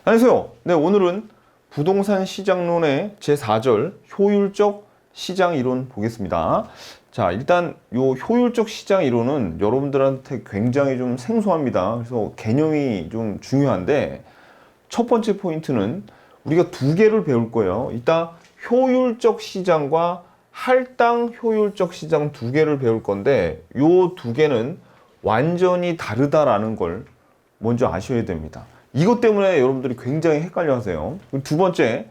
안녕하세요. 네, 오늘은 부동산 시장론의 제4절 효율적 시장 이론 보겠습니다. 자, 일단 요 효율적 시장 이론은 여러분들한테 굉장히 좀 생소합니다. 그래서 개념이 좀 중요한데 첫 번째 포인트는 우리가 두 개를 배울 거예요. 이따 효율적 시장과 할당 효율적 시장 두 개를 배울 건데 요 두 개는 완전히 다르다라는 걸 먼저 아셔야 됩니다. 이것 때문에 여러분들이 굉장히 헷갈려 하세요. 두 번째,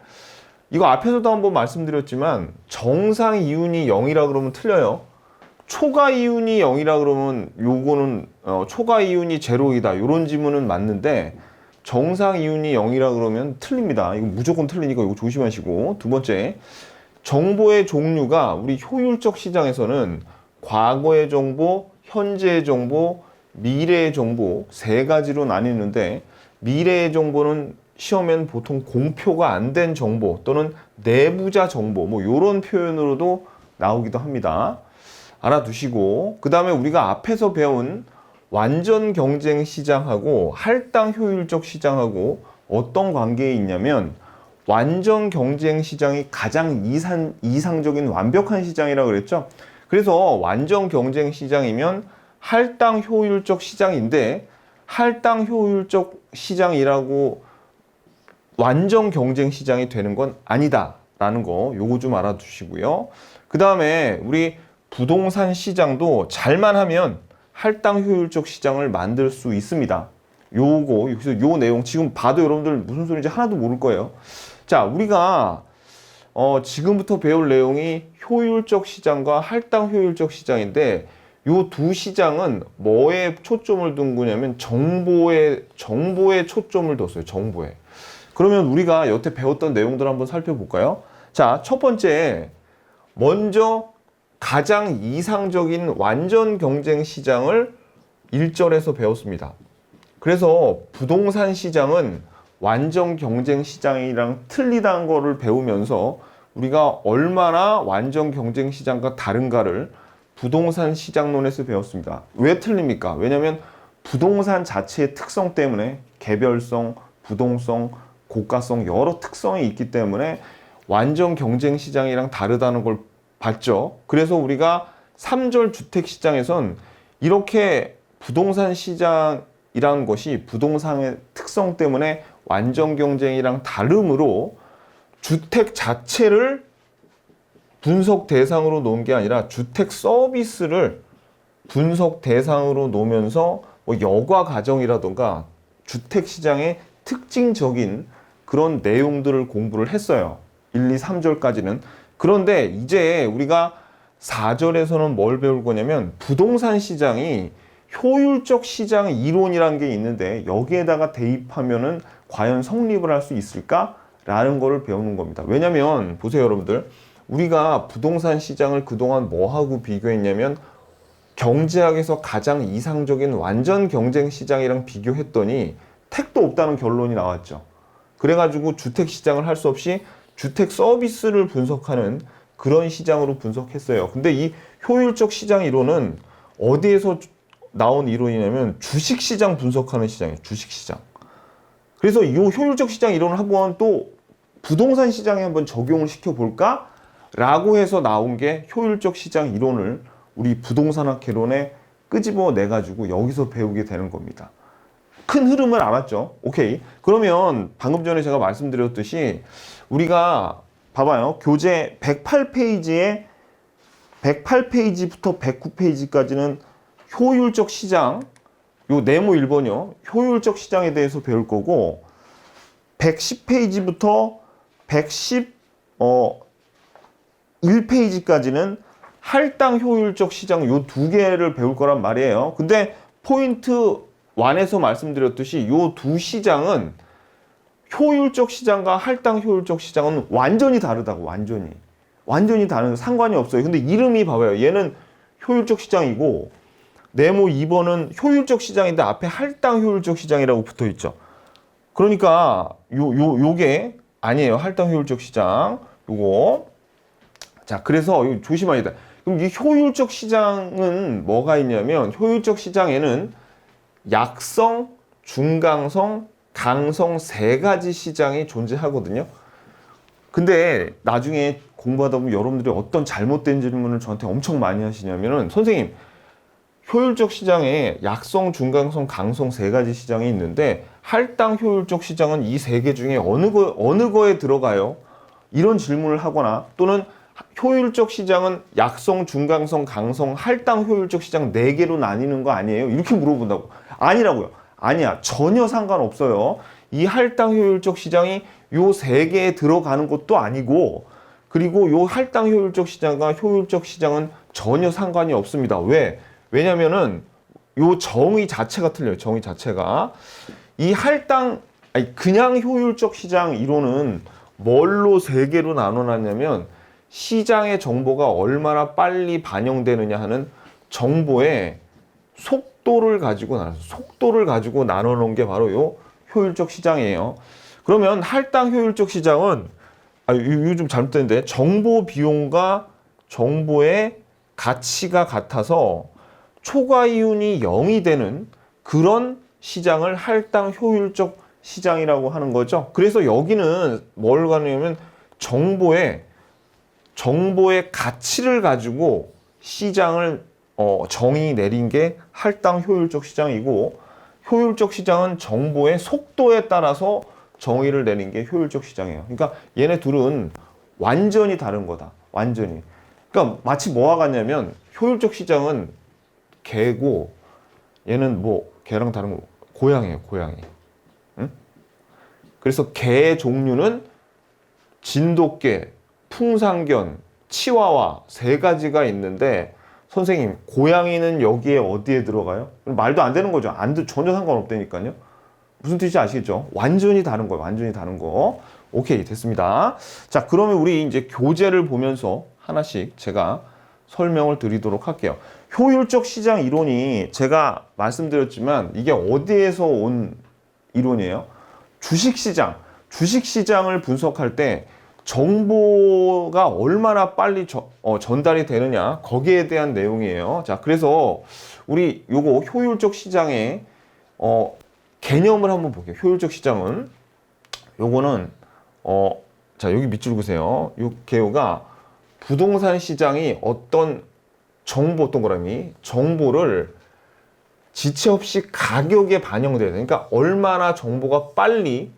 이거 앞에서도 한번 말씀드렸지만 정상 이윤이 0이라 그러면 틀려요. 초과 이윤이 0이라 그러면 요거는 초과 이윤이 제로이다 이런 지문은 맞는데 정상 이윤이 0이라 그러면 틀립니다. 이거 무조건 틀리니까 이거 조심하시고. 두 번째, 정보의 종류가 우리 효율적 시장에서는 과거의 정보, 현재의 정보, 미래의 정보 세 가지로 나뉘는데 미래의 정보는 시험엔 보통 공표가 안 된 정보 또는 내부자 정보 뭐 이런 표현으로도 나오기도 합니다. 알아두시고 그 다음에 우리가 앞에서 배운 완전 경쟁 시장하고 할당 효율적 시장하고 어떤 관계에 있냐면 완전 경쟁 시장이 가장 이상적인 완벽한 시장이라고 그랬죠. 그래서 완전 경쟁 시장이면 할당 효율적 시장인데 할당 효율적 시장이라고 완전 경쟁 시장이 되는 건 아니다 라는 거 요거 좀 알아두시고요. 그 다음에 우리 부동산 시장도 잘만 하면 할당 효율적 시장을 만들 수 있습니다. 요거 여기서 요 내용 지금 봐도 여러분들 무슨 소리인지 하나도 모를 거예요. 자, 우리가 지금부터 배울 내용이 효율적 시장과 할당 효율적 시장인데 요 두 시장은 뭐에 초점을 둔 거냐면 정보에 초점을 뒀어요. 정보에. 그러면 우리가 여태 배웠던 내용들 한번 살펴볼까요? 자, 첫 번째, 먼저 가장 이상적인 완전 경쟁 시장을 1절에서 배웠습니다. 그래서 부동산 시장은 완전 경쟁 시장이랑 틀리다는 거를 배우면서 우리가 얼마나 완전 경쟁 시장과 다른가를 부동산 시장론에서 배웠습니다. 왜 틀립니까? 왜냐하면 부동산 자체의 특성 때문에 개별성, 부동성, 고가성 여러 특성이 있기 때문에 완전 경쟁 시장이랑 다르다는 걸 봤죠. 그래서 우리가 3절 주택시장에선 이렇게 부동산 시장이라는 것이 부동산의 특성 때문에 완전 경쟁이랑 다름으로 주택 자체를 분석 대상으로 놓은 게 아니라 주택 서비스를 분석 대상으로 놓으면서 뭐 여가 가정이라던가 주택 시장의 특징적인 그런 내용들을 공부를 했어요. 1, 2, 3절까지는. 그런데 이제 우리가 4절에서는 뭘 배울 거냐면 부동산 시장이 효율적 시장 이론이라는 게 있는데 여기에다가 대입하면은 과연 성립을 할 수 있을까라는 거를 배우는 겁니다. 왜냐면 보세요, 여러분들. 우리가 부동산 시장을 그동안 뭐하고 비교했냐면 경제학에서 가장 이상적인 완전 경쟁 시장이랑 비교했더니 택도 없다는 결론이 나왔죠. 그래가지고 주택 시장을 할 수 없이 주택 서비스를 분석하는 그런 시장으로 분석했어요. 근데 이 효율적 시장 이론은 어디에서 나온 이론이냐면 주식 시장 분석하는 시장이에요. 주식 시장. 그래서 이 효율적 시장 이론을 한번 또 부동산 시장에 한번 적용을 시켜볼까? 라고 해서 나온 게 효율적 시장 이론을 우리 부동산학 개론에 끄집어 내가지고 여기서 배우게 되는 겁니다. 큰 흐름을 알았죠? 오케이. 그러면 방금 전에 제가 말씀드렸듯이 우리가 봐봐요. 교재 108페이지에 108페이지부터 109페이지까지는 효율적 시장, 요 네모 1번이요. 효율적 시장에 대해서 배울 거고 110페이지부터 111페이지까지는 할당 효율적 시장 요 두 개를 배울 거란 말이에요. 근데 포인트 1에서 말씀드렸듯이 요 두 시장은 효율적 시장과 할당 효율적 시장은 완전히 다르다고. 완전히 다른 상관이 없어요. 근데 이름이 봐봐요. 얘는 효율적 시장이고 네모 2번은 효율적 시장인데 앞에 할당 효율적 시장이라고 붙어 있죠. 그러니까 요게 아니에요. 할당 효율적 시장 요거. 자, 그래서 조심해야 돼. 그럼 이 효율적 시장은 뭐가 있냐면 효율적 시장에는 약성, 중강성, 강성 세 가지 시장이 존재하거든요. 근데 나중에 공부하다 보면 여러분들이 어떤 잘못된 질문을 저한테 엄청 많이 하시냐면은, 선생님, 효율적 시장에 약성, 중강성, 강성 세 가지 시장이 있는데 할당 효율적 시장은 이 세 개 중에 어느 거에 들어가요? 이런 질문을 하거나, 또는 효율적 시장은 약성, 중강성, 강성, 할당 효율적 시장 네 개로 나뉘는 거 아니에요? 이렇게 물어본다고. 아니라고요. 아니야. 전혀 상관없어요. 이 할당 효율적 시장이 요 세 개에 들어가는 것도 아니고, 그리고 요 할당 효율적 시장과 효율적 시장은 전혀 상관이 없습니다. 왜? 왜냐면은 요 정의 자체가 틀려요. 정의 자체가. 이 할당, 아니 그냥 효율적 시장 이론은 뭘로 세 개로 나눠놨냐면, 시장의 정보가 얼마나 빨리 반영되느냐 하는 정보의 속도를 가지고 나눠 놓은 게 바로 요 효율적 시장이에요. 그러면 할당 효율적 시장은, 이거 좀 잘못됐는데, 정보 비용과 정보의 가치가 같아서 초과 이윤이 0이 되는 그런 시장을 할당 효율적 시장이라고 하는 거죠. 그래서 여기는 뭘 가냐면 정보의 가치를 가지고 시장을 정의 내린 게 할당 효율적 시장이고, 효율적 시장은 정보의 속도에 따라서 정의를 내린 게 효율적 시장이에요. 그러니까 얘네 둘은 완전히 다른 거다. 완전히. 그러니까 마치 뭐와 같냐면, 효율적 시장은 개고, 얘는 뭐 개랑 다른 거 고양이에요. 고양이. 응? 그래서 개의 종류는 진돗개, 풍상견, 치와와 세 가지가 있는데, 선생님, 고양이는 여기에 어디에 들어가요? 말도 안 되는 거죠. 전혀 상관없다니까요. 무슨 뜻인지 아시겠죠? 완전히 다른 거예요. 완전히 다른 거. 오케이, 됐습니다. 자, 그러면 우리 이제 교재를 보면서 하나씩 제가 설명을 드리도록 할게요. 효율적 시장 이론이 제가 말씀드렸지만 이게 어디에서 온 이론이에요? 주식시장을 분석할 때 정보가 얼마나 빨리 전달이 되느냐, 거기에 대한 내용이에요. 자, 그래서 우리 요거 효율적 시장의 개념을 한번 볼게요. 효율적 시장은 요거는 자, 여기 밑줄 그으세요. 요 개요가 부동산 시장이 어떤 동그라미 정보를 지체 없이 가격에 반영돼야 돼. 그러니까 얼마나 정보가 빨리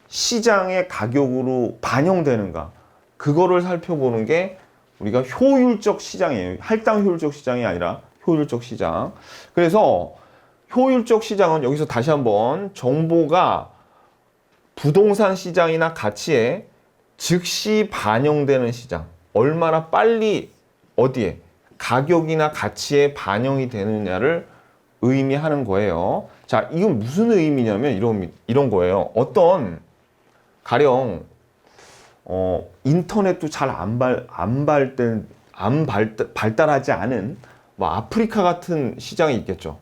시장의 가격으로 반영되는가, 그거를 살펴보는 게 우리가 효율적 시장이에요. 할당 효율적 시장이 아니라 효율적 시장. 그래서 효율적 시장은 여기서 다시 한번 정보가 부동산 시장이나 가치에 즉시 반영되는 시장, 얼마나 빨리 어디에 가격이나 가치에 반영이 되느냐를 의미하는 거예요. 자, 이건 무슨 의미냐면 이런 거예요. 가령 인터넷도 잘 발달하지 않은 뭐 아프리카 같은 시장이 있겠죠.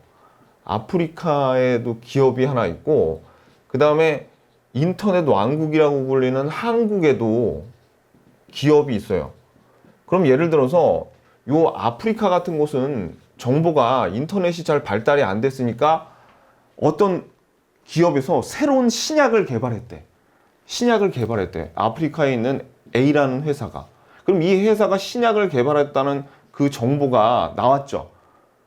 아프리카에도 기업이 하나 있고, 그 다음에 인터넷 왕국이라고 불리는 한국에도 기업이 있어요. 그럼 예를 들어서 요 아프리카 같은 곳은 정보가 인터넷이 잘 발달이 안 됐으니까 어떤 기업에서 새로운 신약을 개발했대. 아프리카에 있는 A라는 회사가. 그럼 이 회사가 신약을 개발했다는 그 정보가 나왔죠.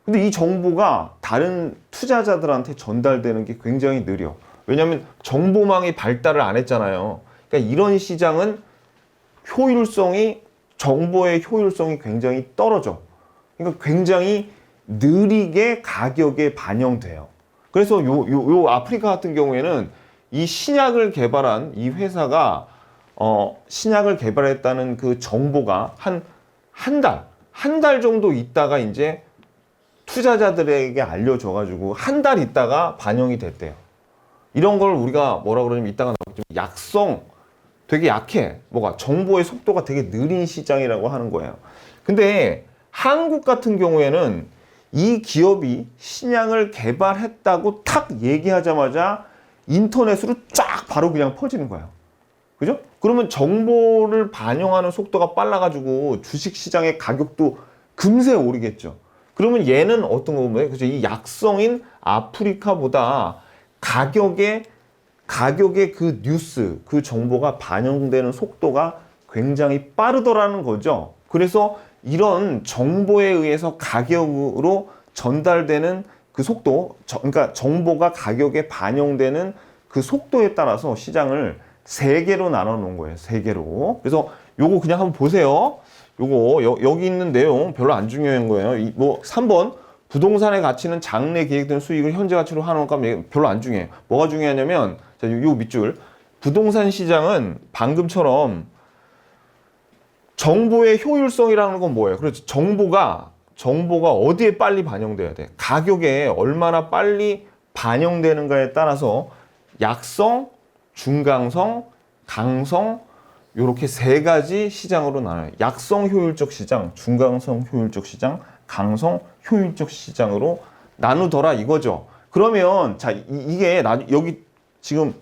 근데 이 정보가 다른 투자자들한테 전달되는 게 굉장히 느려. 왜냐하면 정보망이 발달을 안 했잖아요. 그러니까 이런 시장은 정보의 효율성이 굉장히 떨어져. 그러니까 굉장히 느리게 가격에 반영돼요. 그래서 요 아프리카 같은 경우에는 이 신약을 개발한 이 회사가 신약을 개발했다는 그 정보가 한 달 정도 있다가 이제 투자자들에게 알려져가지고 한 달 있다가 반영이 됐대요. 이런 걸 우리가 뭐라 그러냐면 이따가 나오겠지만 되게 약해. 정보의 속도가 되게 느린 시장이라고 하는 거예요. 근데 한국 같은 경우에는 이 기업이 신약을 개발했다고 탁 얘기하자마자 인터넷으로 쫙 바로 그냥 퍼지는 거예요. 그죠? 그러면 정보를 반영하는 속도가 빨라가지고 주식시장의 가격도 금세 오르겠죠. 그러면 얘는 어떤 거면, 그죠? 이 약성인 아프리카보다 가격에 가격의 그 뉴스, 그 정보가 반영되는 속도가 굉장히 빠르더라는 거죠. 그래서 이런 정보에 의해서 가격으로 전달되는 그 속도, 그러니까 정보가 가격에 반영되는 그 속도에 따라서 시장을 세 개로 나눠 놓은 거예요. 세 개로. 그래서 요거 그냥 한번 보세요. 요거 여기 있는 내용 별로 안 중요한 거예요. 뭐 3번 부동산의 가치는 장래 계획된 수익을 현재 가치로 환원하면 별로 안 중요해요. 뭐가 중요하냐면 자, 요 밑줄. 부동산 시장은 방금처럼 정보의 효율성이라는 건 뭐예요? 그렇죠. 정보가 어디에 빨리 반영돼야 돼? 가격에 얼마나 빨리 반영되는가에 따라서 약성, 중강성, 강성 요렇게 세 가지 시장으로 나눠요. 약성 효율적 시장, 중강성 효율적 시장, 강성 효율적 시장으로 나누더라 이거죠. 그러면 자 이게 여기 지금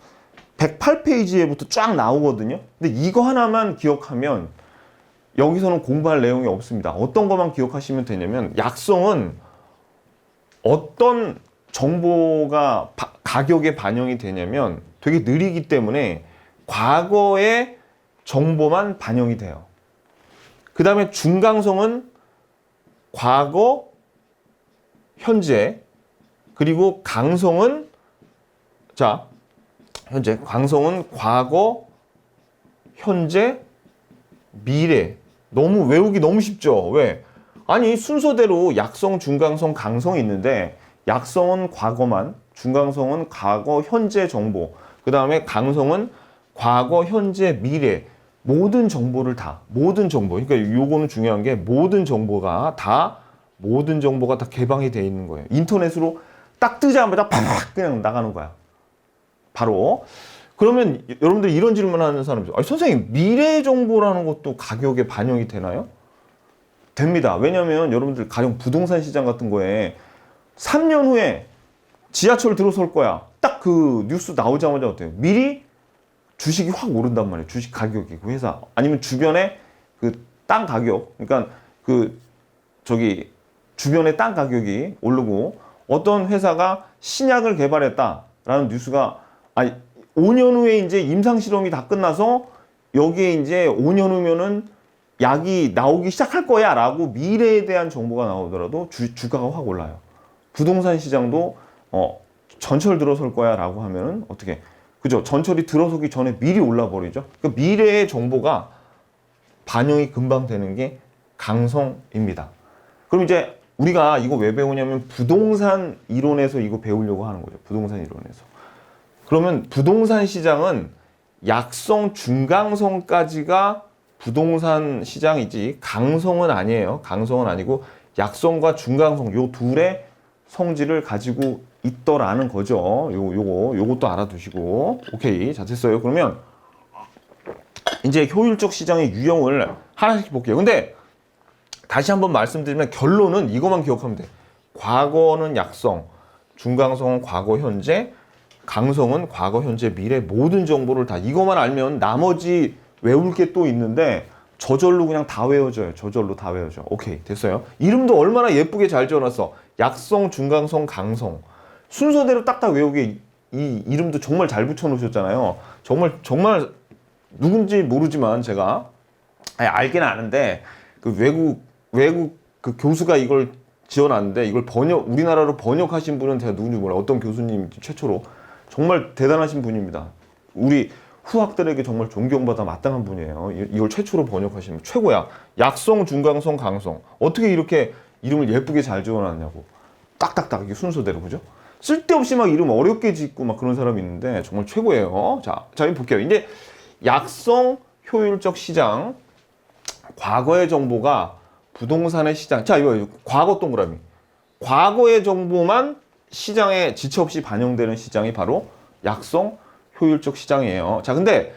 108페이지에부터 쫙 나오거든요. 근데 이거 하나만 기억하면 여기서는 공부할 내용이 없습니다. 어떤 것만 기억하시면 되냐면 약성은 어떤 정보가 가격에 반영이 되냐면 되게 느리기 때문에 과거의 정보만 반영이 돼요. 그 다음에 중강성은 과거, 현재, 그리고 강성은 자 현재, 강성은 과거, 현재, 미래. 너무 외우기 너무 쉽죠? 왜? 아니 순서대로 약성, 중강성, 강성이 있는데 약성은 과거만, 중강성은 과거, 현재 정보, 그 다음에 강성은 과거, 현재, 미래 모든 정보를 다, 모든 정보. 그러니까 요거는 중요한 게 모든 정보가 다 개방이 돼 있는 거예요. 인터넷으로 딱 뜨자마자 팍 그냥 나가는 거야. 바로. 그러면 여러분들 이런 질문하는 사람이 있어요. 선생님 미래 정보라는 것도 가격에 반영이 되나요? 됩니다. 왜냐하면 여러분들 가령 부동산 시장 같은 거에 3년 후에 지하철 들어설 거야. 딱 그 뉴스 나오자마자 어때요? 미리 주식이 확 오른단 말이에요. 주식 가격이 그 회사 아니면 주변에 그 땅 가격, 그러니까 그 저기 주변의 땅 가격이 오르고 어떤 회사가 신약을 개발했다라는 뉴스가 5년 후에 이제 임상 실험이 다 끝나서 여기에 이제 5년 후면은 약이 나오기 시작할 거야라고 미래에 대한 정보가 나오더라도 주가가 확 올라요. 부동산 시장도 전철 들어설 거야라고 하면은 어떻게 그죠? 전철이 들어서기 전에 미리 올라 버리죠. 그러니까 미래의 정보가 반영이 금방 되는 게 강성입니다. 그럼 이제 우리가 이거 왜 배우냐면 부동산 이론에서 이거 배우려고 하는 거죠. 부동산 이론에서. 그러면 부동산 시장은 약성, 중강성까지가 부동산 시장이지 강성은 아니에요. 강성은 아니고 약성과 중강성 요 둘의 성질을 가지고 있더라는 거죠. 요것도 알아두시고. 오케이. 자, 됐어요. 그러면 이제 효율적 시장의 유형을 하나씩 볼게요. 근데 다시 한번 말씀드리면 결론은 이것만 기억하면 돼. 과거는 약성, 중강성은 과거, 현재, 강성은 과거, 현재, 미래 모든 정보를 다 이것만 알면 나머지 외울 게 또 있는데 저절로 그냥 다 외워져요. 저절로 다 외워져. 오케이, 됐어요. 이름도 얼마나 예쁘게 잘 지어놨어. 약성, 중강성, 강성. 순서대로 딱딱 외우게 이 이름도 정말 잘 붙여놓으셨잖아요. 정말 누군지 모르지만 제가 알긴 아는데 그 외국 그 교수가 이걸 지어놨는데 이걸 우리나라로 번역하신 분은 제가 누군지 몰라요. 어떤 교수님 최초로. 정말 대단하신 분입니다. 우리 후학들에게 정말 존경받아 마땅한 분이에요. 이걸 최초로 번역하신 분. 최고야. 약성, 중강성, 강성. 어떻게 이렇게 이름을 예쁘게 잘 지어놨냐고. 딱딱딱 이게 순서대로 그죠? 쓸데없이 막 이름 어렵게 짓고 막 그런 사람이 있는데 정말 최고예요. 자, 이거 볼게요. 이제 약성 효율적 시장. 과거의 정보가 부동산의 시장. 자, 이거 과거 동그라미. 과거의 정보만 시장에 지체 없이 반영되는 시장이 바로 약성 효율적 시장이에요. 자, 근데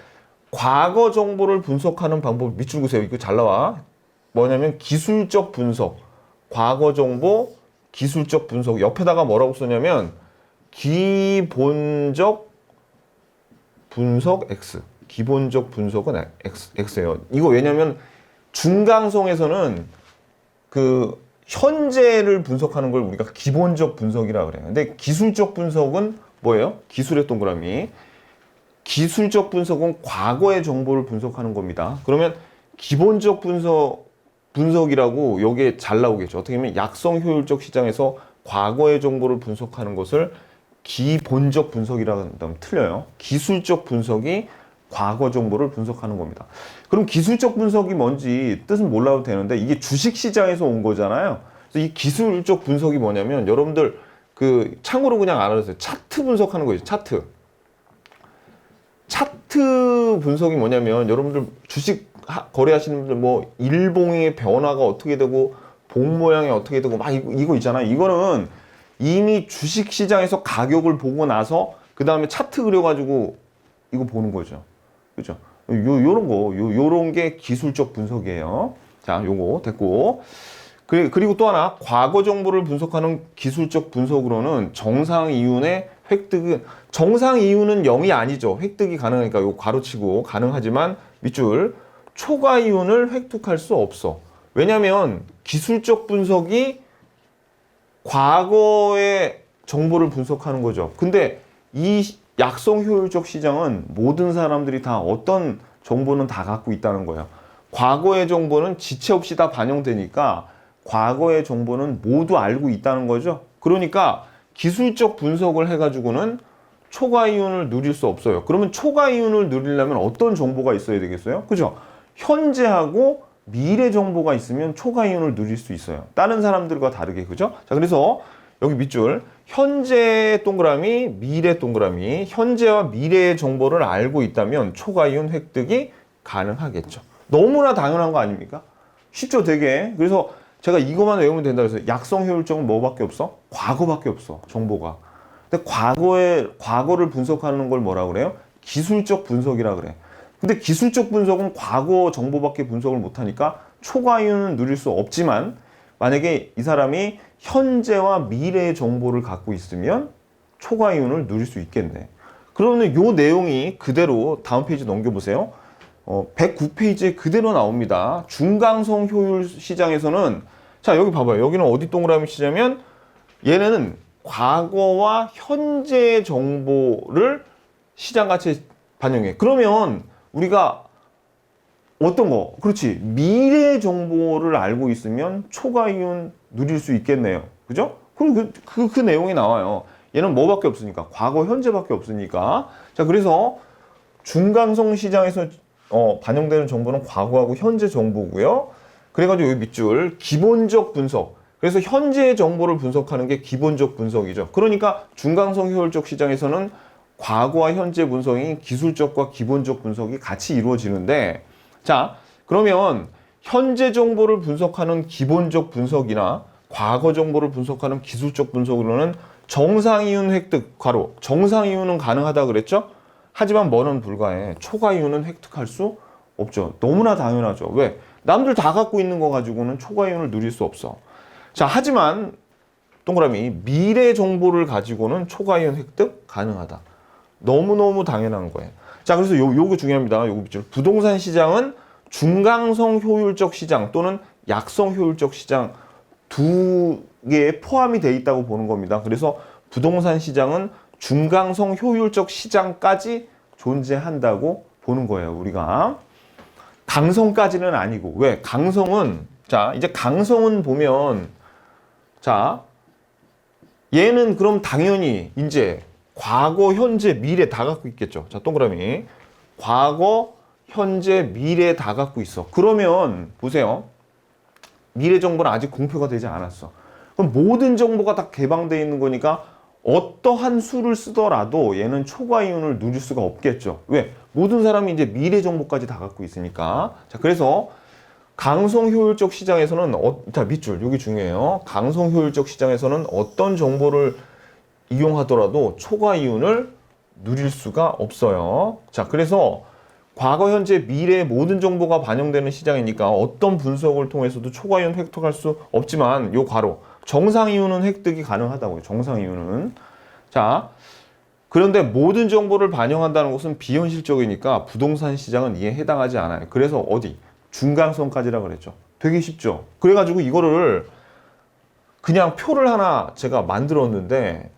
과거 정보를 분석하는 방법 밑줄 그으세요. 이거 잘 나와. 뭐냐면 기술적 분석. 과거 정보 기술적 분석. 옆에다가 뭐라고 쓰냐면 기본적 분석 X. 기본적 분석은 X예요. 이거 왜냐면 중강성에서는 그 현재를 분석하는 걸 우리가 기본적 분석이라 그래요. 근데 기술적 분석은 뭐예요? 기술의 동그라미. 기술적 분석은 과거의 정보를 분석하는 겁니다. 그러면 기본적 분석이라고 여기에 잘 나오겠죠. 어떻게 보면 약성 효율적 시장에서 과거의 정보를 분석하는 것을 기본적 분석이라고 한다면 틀려요. 기술적 분석이 과거 정보를 분석하는 겁니다. 그럼 기술적 분석이 뭔지 뜻은 몰라도 되는데 이게 주식 시장에서 온 거잖아요. 그래서 이 기술적 분석이 뭐냐면 여러분들 그 창으로 그냥 알아주세요. 차트 분석하는 거예요. 차트. 차트 분석이 뭐냐면 여러분들 주식 거래하시는 분들 뭐 일봉의 변화가 어떻게 되고 봉 모양이 어떻게 되고 막 이거 있잖아요. 이거는 이미 주식 시장에서 가격을 보고 나서 그 다음에 차트 그려가지고 이거 보는 거죠. 그죠? 요런 게 기술적 분석이에요. 자, 요거 됐고. 그리고 또 하나, 과거 정보를 분석하는 기술적 분석으로는 정상 이윤의 획득은, 정상 이윤은 0이 아니죠. 획득이 가능하니까 요 괄호치고 가능하지만 밑줄, 초과 이윤을 획득할 수 없어. 왜냐면 기술적 분석이 과거의 정보를 분석하는 거죠. 근데 이 약성 효율적 시장은 모든 사람들이 다 어떤 정보는 다 갖고 있다는 거예요. 과거의 정보는 지체 없이 다 반영되니까 과거의 정보는 모두 알고 있다는 거죠. 그러니까 기술적 분석을 해가지고는 초과 이윤을 누릴 수 없어요. 그러면 초과 이윤을 누리려면 어떤 정보가 있어야 되겠어요? 그죠? 현재하고 미래 정보가 있으면 초과 이윤을 누릴 수 있어요. 다른 사람들과 다르게, 그죠? 자, 그래서 여기 밑줄, 현재 동그라미, 미래 동그라미, 현재와 미래의 정보를 알고 있다면 초과 이윤 획득이 가능하겠죠. 너무나 당연한 거 아닙니까? 쉽죠, 되게. 그래서 제가 이것만 외우면 된다고 해서 약성 효율적은 뭐밖에 없어? 과거밖에 없어, 정보가. 근데 과거를 분석하는 걸 뭐라 그래요? 기술적 분석이라 그래. 근데 기술적 분석은 과거 정보밖에 분석을 못하니까 초과 이윤은 누릴 수 없지만 만약에 이 사람이 현재와 미래의 정보를 갖고 있으면 초과 이윤을 누릴 수 있겠네. 그러면 이 내용이 그대로 다음 페이지 넘겨보세요. 109페이지에 그대로 나옵니다. 중강성 효율 시장에서는 자, 여기 봐봐요. 여기는 어디 동그라미 시자면 얘네는 과거와 현재의 정보를 시장 가치에 반영해. 그러면 우리가 어떤 거? 그렇지. 미래 정보를 알고 있으면 초과 이윤 누릴 수 있겠네요. 그죠? 그럼 그 내용이 나와요. 얘는 뭐밖에 없으니까. 과거, 현재밖에 없으니까. 자, 그래서 중강성 시장에서 반영되는 정보는 과거하고 현재 정보고요. 그래가지고 여기 밑줄, 기본적 분석. 그래서 현재의 정보를 분석하는 게 기본적 분석이죠. 그러니까 중강성 효율적 시장에서는 과거와 현재 분석이 기술적과 기본적 분석이 같이 이루어지는데 자, 그러면 현재 정보를 분석하는 기본적 분석이나 과거 정보를 분석하는 기술적 분석으로는 정상이윤 획득, 괄호, 정상이윤은 가능하다 그랬죠? 하지만 뭐는 불가해. 초과 이윤은 획득할 수 없죠. 너무나 당연하죠. 왜? 남들 다 갖고 있는 거 가지고는 초과 이윤을 누릴 수 없어. 자, 하지만 동그라미 미래 정보를 가지고는 초과 이윤 획득 가능하다. 너무너무 당연한 거예요. 자, 그래서 요거 중요합니다. 요거 밑줄. 부동산 시장은 중강성 효율적 시장 또는 약성 효율적 시장 두 개에 포함이 돼 있다고 보는 겁니다. 그래서 부동산 시장은 중강성 효율적 시장까지 존재한다고 보는 거예요, 우리가. 강성까지는 아니고. 왜? 강성은, 자, 이제 강성은 보면, 자, 얘는 그럼 당연히 이제 과거, 현재, 미래 다 갖고 있겠죠. 자, 동그라미. 과거, 현재, 미래 다 갖고 있어. 그러면 보세요. 미래 정보는 아직 공표가 되지 않았어. 그럼 모든 정보가 다 개방되어 있는 거니까 어떠한 수를 쓰더라도 얘는 초과 이윤을 누릴 수가 없겠죠. 왜? 모든 사람이 이제 미래 정보까지 다 갖고 있으니까. 자, 그래서 강성 효율적 시장에서는 자, 밑줄 여기 중요해요. 강성 효율적 시장에서는 어떤 정보를 이용하더라도 초과 이윤을 누릴 수가 없어요. 자, 그래서 과거, 현재, 미래의 모든 정보가 반영되는 시장이니까 어떤 분석을 통해서도 초과 이윤 획득할 수 없지만 요 괄호 정상 이윤은 획득이 가능하다고요. 정상 이윤은. 자, 그런데 모든 정보를 반영한다는 것은 비현실적이니까 부동산 시장은 이에 해당하지 않아요. 그래서 어디? 중강성까지라 그랬죠. 되게 쉽죠. 그래가지고 이거를 그냥 표를 하나 제가 만들었는데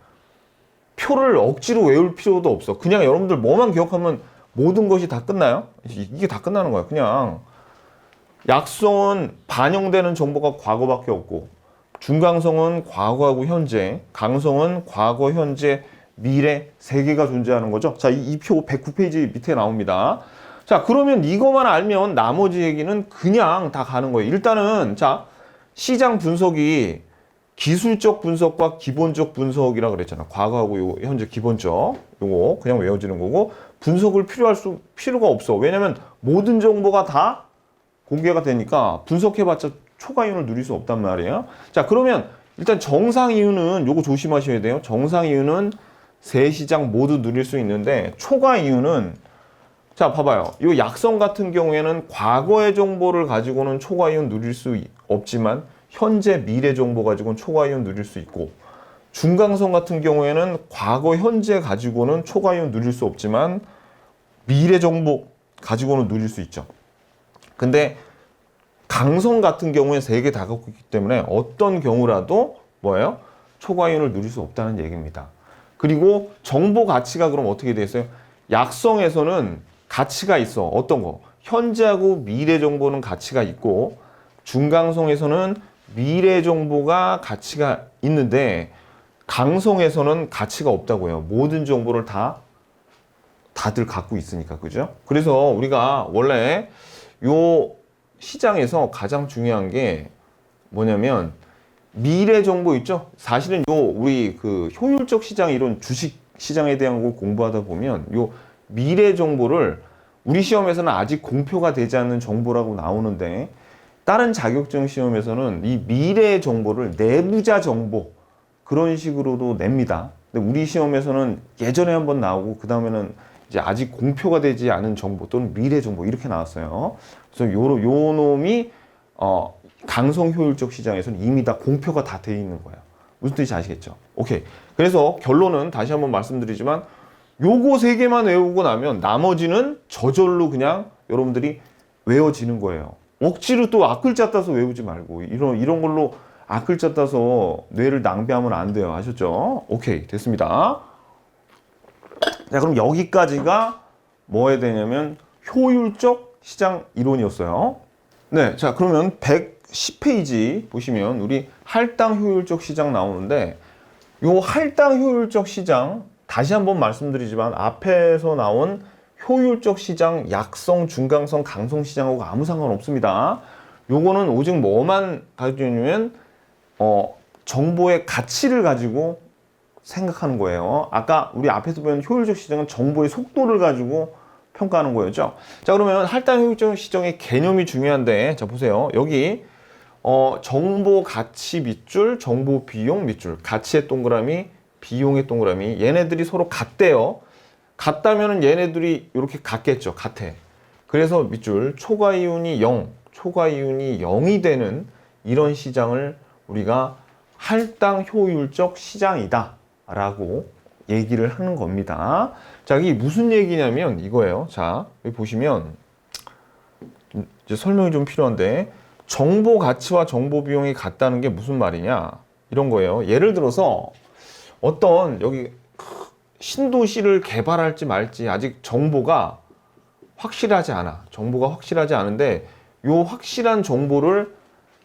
표를 억지로 외울 필요도 없어. 그냥 여러분들 뭐만 기억하면 모든 것이 다 끝나요? 이게 다 끝나는 거야. 그냥 약성은 반영되는 정보가 과거밖에 없고, 중강성은 과거하고 현재, 강성은 과거, 현재, 미래 세 개가 존재하는 거죠. 자, 이 표 109페이지 밑에 나옵니다. 자, 그러면 이거만 알면 나머지 얘기는 그냥 다 가는 거예요. 일단은 자, 시장 분석이 기술적 분석과 기본적 분석이라 그랬잖아. 과거하고 요 현재 기본적 요거 그냥 외워지는 거고, 분석을 필요가 없어. 왜냐면 모든 정보가 다 공개가 되니까 분석해봤자 초과 이윤을 누릴 수 없단 말이에요. 자, 그러면 일단 정상 이윤은 요거 조심하셔야 돼요. 정상 이윤은 세 시장 모두 누릴 수 있는데, 초과 이윤은 자, 봐봐요. 이 약성 같은 경우에는 과거의 정보를 가지고는 초과 이윤 누릴 수 없지만 현재 미래 정보 가지고는 초과 이윤 누릴 수 있고, 중강성 같은 경우에는 과거 현재 가지고는 초과 이윤 누릴 수 없지만 미래 정보 가지고는 누릴 수 있죠. 근데 강성 같은 경우에 세 개 다 갖고 있기 때문에 어떤 경우라도 뭐예요? 초과 이윤을 누릴 수 없다는 얘기입니다. 그리고 정보 가치가 그럼 어떻게 돼 있어요? 약성에서는 가치가 있어. 어떤 거? 현재하고 미래 정보는 가치가 있고, 중강성에서는 미래 정보가 가치가 있는데 강성에서는 가치가 없다고요. 모든 정보를 다들 갖고 있으니까. 그죠? 그래서 우리가 원래 요 시장에서 가장 중요한 게 뭐냐면 미래 정보 있죠? 사실은 우리 그 효율적 시장 이론, 주식 시장에 대한 거 공부하다 보면 요 미래 정보를 우리 시험에서는 아직 공표가 되지 않는 정보라고 나오는데, 다른 자격증 시험에서는 이 미래 정보를 내부자 정보 그런 식으로도 냅니다. 근데 우리 시험에서는 예전에 한번 나오고 그 다음에는 이제 아직 공표가 되지 않은 정보 또는 미래 정보 이렇게 나왔어요. 그래서 요 놈이 강성 효율적 시장에서는 이미 다 공표가 다 돼 있는 거예요. 무슨 뜻인지 아시겠죠? 오케이. 그래서 결론은 다시 한번 말씀드리지만 요거 세 개만 외우고 나면 나머지는 저절로 그냥 여러분들이 외워지는 거예요. 억지로 또 앞글자 따서 외우지 말고 이런 걸로 앞글자 따서 뇌를 낭비하면 안 돼요. 아셨죠? 오케이. 됐습니다. 자, 그럼 여기까지가 뭐 해야 되냐면 효율적 시장 이론이었어요. 네. 자, 그러면 110페이지 보시면 우리 할당 효율적 시장 나오는데, 요 할당 효율적 시장 다시 한번 말씀드리지만 앞에서 나온 효율적 시장, 약성, 중강성, 강성 시장하고 아무 상관없습니다. 요거는 오직 뭐만 가지고 있냐면 정보의 가치를 가지고 생각하는 거예요. 아까 우리 앞에서 보면 효율적 시장은 정보의 속도를 가지고 평가하는 거였죠. 자, 그러면 할당 효율적 시장의 개념이 중요한데, 자 보세요. 여기 정보 가치 밑줄, 정보 비용 밑줄, 가치의 동그라미, 비용의 동그라미, 얘네들이 서로 같대요. 같다면은 얘네들이 이렇게 같겠죠. 같아. 그래서 밑줄 초과 이윤이 0, 초과 이윤이 0이 되는 이런 시장을 우리가 할당 효율적 시장이다 라고 얘기를 하는 겁니다. 자, 이게 무슨 얘기냐면 이거예요. 자, 여기 보시면 이제 설명이 좀 필요한데, 정보 가치와 정보 비용이 같다는 게 무슨 말이냐 이런 거예요. 예를 들어서 어떤 여기 신도시를 개발할지 말지 아직 정보가 확실하지 않아. 정보가 확실하지 않은데 요 확실한 정보를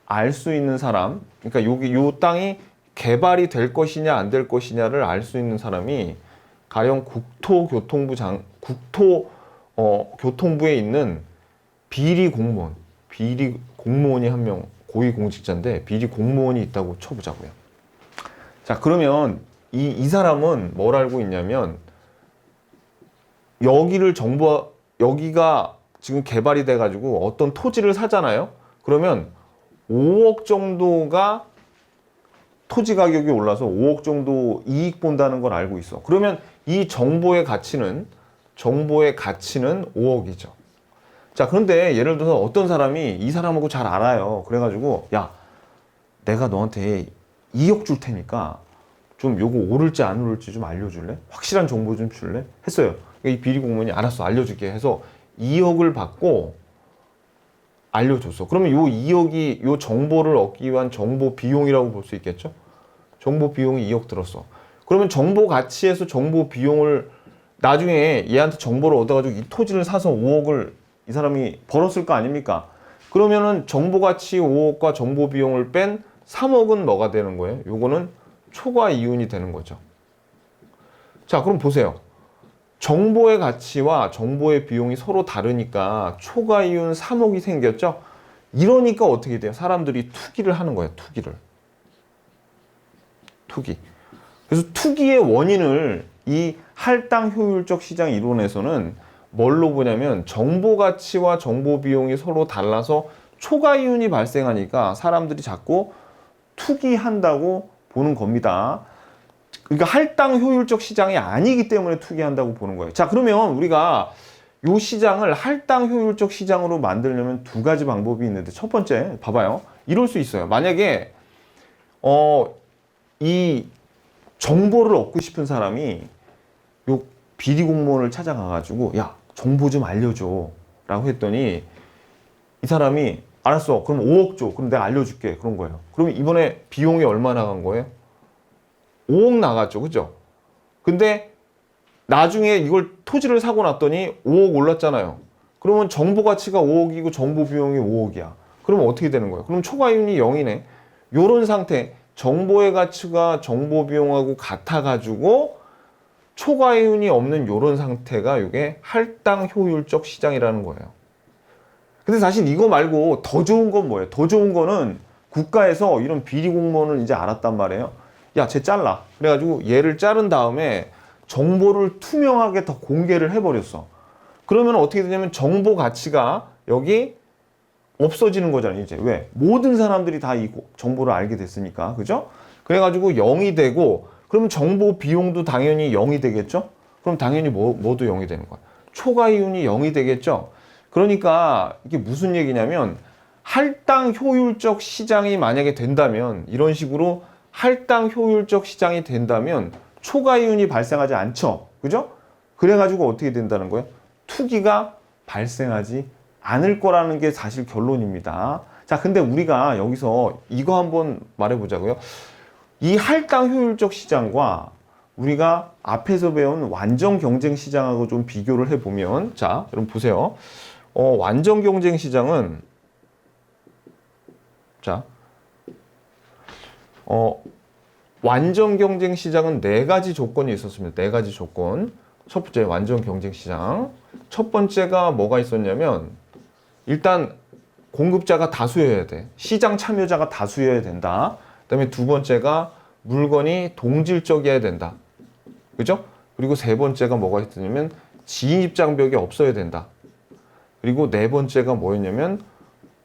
알 수 있는 사람, 그러니까 요 땅이 개발이 될 것이냐 안 될 것이냐를 알 수 있는 사람이 가령 교통부에 있는 비리 공무원이 한 명, 고위공직자인데 비리 공무원이 있다고 쳐보자고요. 자, 그러면 이 사람은 뭘 알고 있냐면 여기가 지금 개발이 돼가지고 어떤 토지를 사잖아요. 그러면 5억 정도가 토지 가격이 올라서 5억 정도 이익 본다는 걸 알고 있어. 그러면 이 정보의 가치는 5억이죠. 자, 그런데 예를 들어서 어떤 사람이 이 사람하고 잘 알아요. 그래가지고 야, 내가 너한테 2억 줄 테니까 좀 요거 오를지 안 오를지 좀 알려줄래? 확실한 정보 좀 줄래? 했어요. 이 비리 공무원이 알았어, 알려줄게 해서 2억을 받고 알려줬어. 그러면 요 2억이 요 정보를 얻기 위한 정보 비용이라고 볼 수 있겠죠? 정보 비용이 2억 들었어. 그러면 정보 가치에서 정보 비용을 나중에 얘한테 정보를 얻어가지고 이 토지를 사서 5억을 이 사람이 벌었을 거 아닙니까? 그러면은 정보 가치 5억과 정보 비용을 뺀 3억은 뭐가 되는 거예요? 요거는 초과 이윤이 되는 거죠. 자, 그럼 보세요. 정보의 가치와 정보의 비용이 서로 다르니까 초과 이윤 3억이 생겼죠? 이러니까 어떻게 돼요? 사람들이 투기를 하는 거예요. 투기. 그래서 투기의 원인을 이 할당 효율적 시장 이론에서는 뭘로 보냐면 정보 가치와 정보 비용이 서로 달라서 초과 이윤이 발생하니까 사람들이 자꾸 투기한다고 보는 겁니다. 그러니까 할당 효율적 시장이 아니기 때문에 투기한다고 보는 거예요. 자, 그러면 우리가 이 시장을 할당 효율적 시장으로 만들려면 두 가지 방법이 있는데, 첫 번째 봐봐요. 이럴 수 있어요. 만약에 이 정보를 얻고 싶은 사람이 요 비리 공무원을 찾아가가지고 야, 정보 좀 알려줘 라고 했더니 이 사람이 알았어, 그럼 5억 줘, 그럼 내가 알려줄게, 그런 거예요. 그러면 이번에 비용이 얼마 나간 거예요? 5억 나갔죠, 그죠? 근데 나중에 이걸 토지를 사고 났더니 5억 올랐잖아요. 그러면 정보 가치가 5억이고 정보 비용이 5억이야. 그러면 어떻게 되는 거예요? 그럼 초과이윤이 0이네. 요런 상태, 정보의 가치가 정보 비용하고 같아가지고 초과이윤이 없는 요런 상태가 이게 할당 효율적 시장이라는 거예요. 근데 사실 이거 말고 더 좋은 건 뭐예요? 더 좋은 거는 국가에서 이런 비리 공무원을 이제 알았단 말이에요. 야, 쟤 잘라. 그래가지고 얘를 자른 다음에 정보를 투명하게 더 공개를 해버렸어. 그러면 어떻게 되냐면 정보 가치가 여기 없어지는 거잖아요, 이제. 왜? 모든 사람들이 다 이 정보를 알게 됐으니까. 그죠? 그래가지고 0이 되고, 그럼 정보 비용도 당연히 0이 되겠죠? 그럼 당연히 뭐도 0이 되는 거야. 초과 이윤이 0이 되겠죠? 그러니까 이게 무슨 얘기냐면, 할당 효율적 시장이 만약에 된다면, 이런 식으로 할당 효율적 시장이 된다면 초과 이윤이 발생하지 않죠. 그죠? 그래가지고 어떻게 된다는 거예요? 투기가 발생하지 않을 거라는 게 사실 결론입니다. 자, 근데 우리가 여기서 이거 한번 말해보자고요. 이 할당 효율적 시장과 우리가 앞에서 배운 완전 경쟁 시장하고 좀 비교를 해보면, 자, 여러분 보세요. 완전 경쟁 시장은, 자, 완전 경쟁 시장은 네 가지 조건이 있었습니다. 네 가지 조건. 첫 번째, 완전 경쟁 시장. 첫 번째가 뭐가 있었냐면, 일단 공급자가 다수여야 돼. 시장 참여자가 다수여야 된다. 그다음에 두 번째가 물건이 동질적이어야 된다. 그죠? 그리고 세 번째가 뭐가 있었냐면 진입 장벽이 없어야 된다. 그리고 네 번째가 뭐였냐면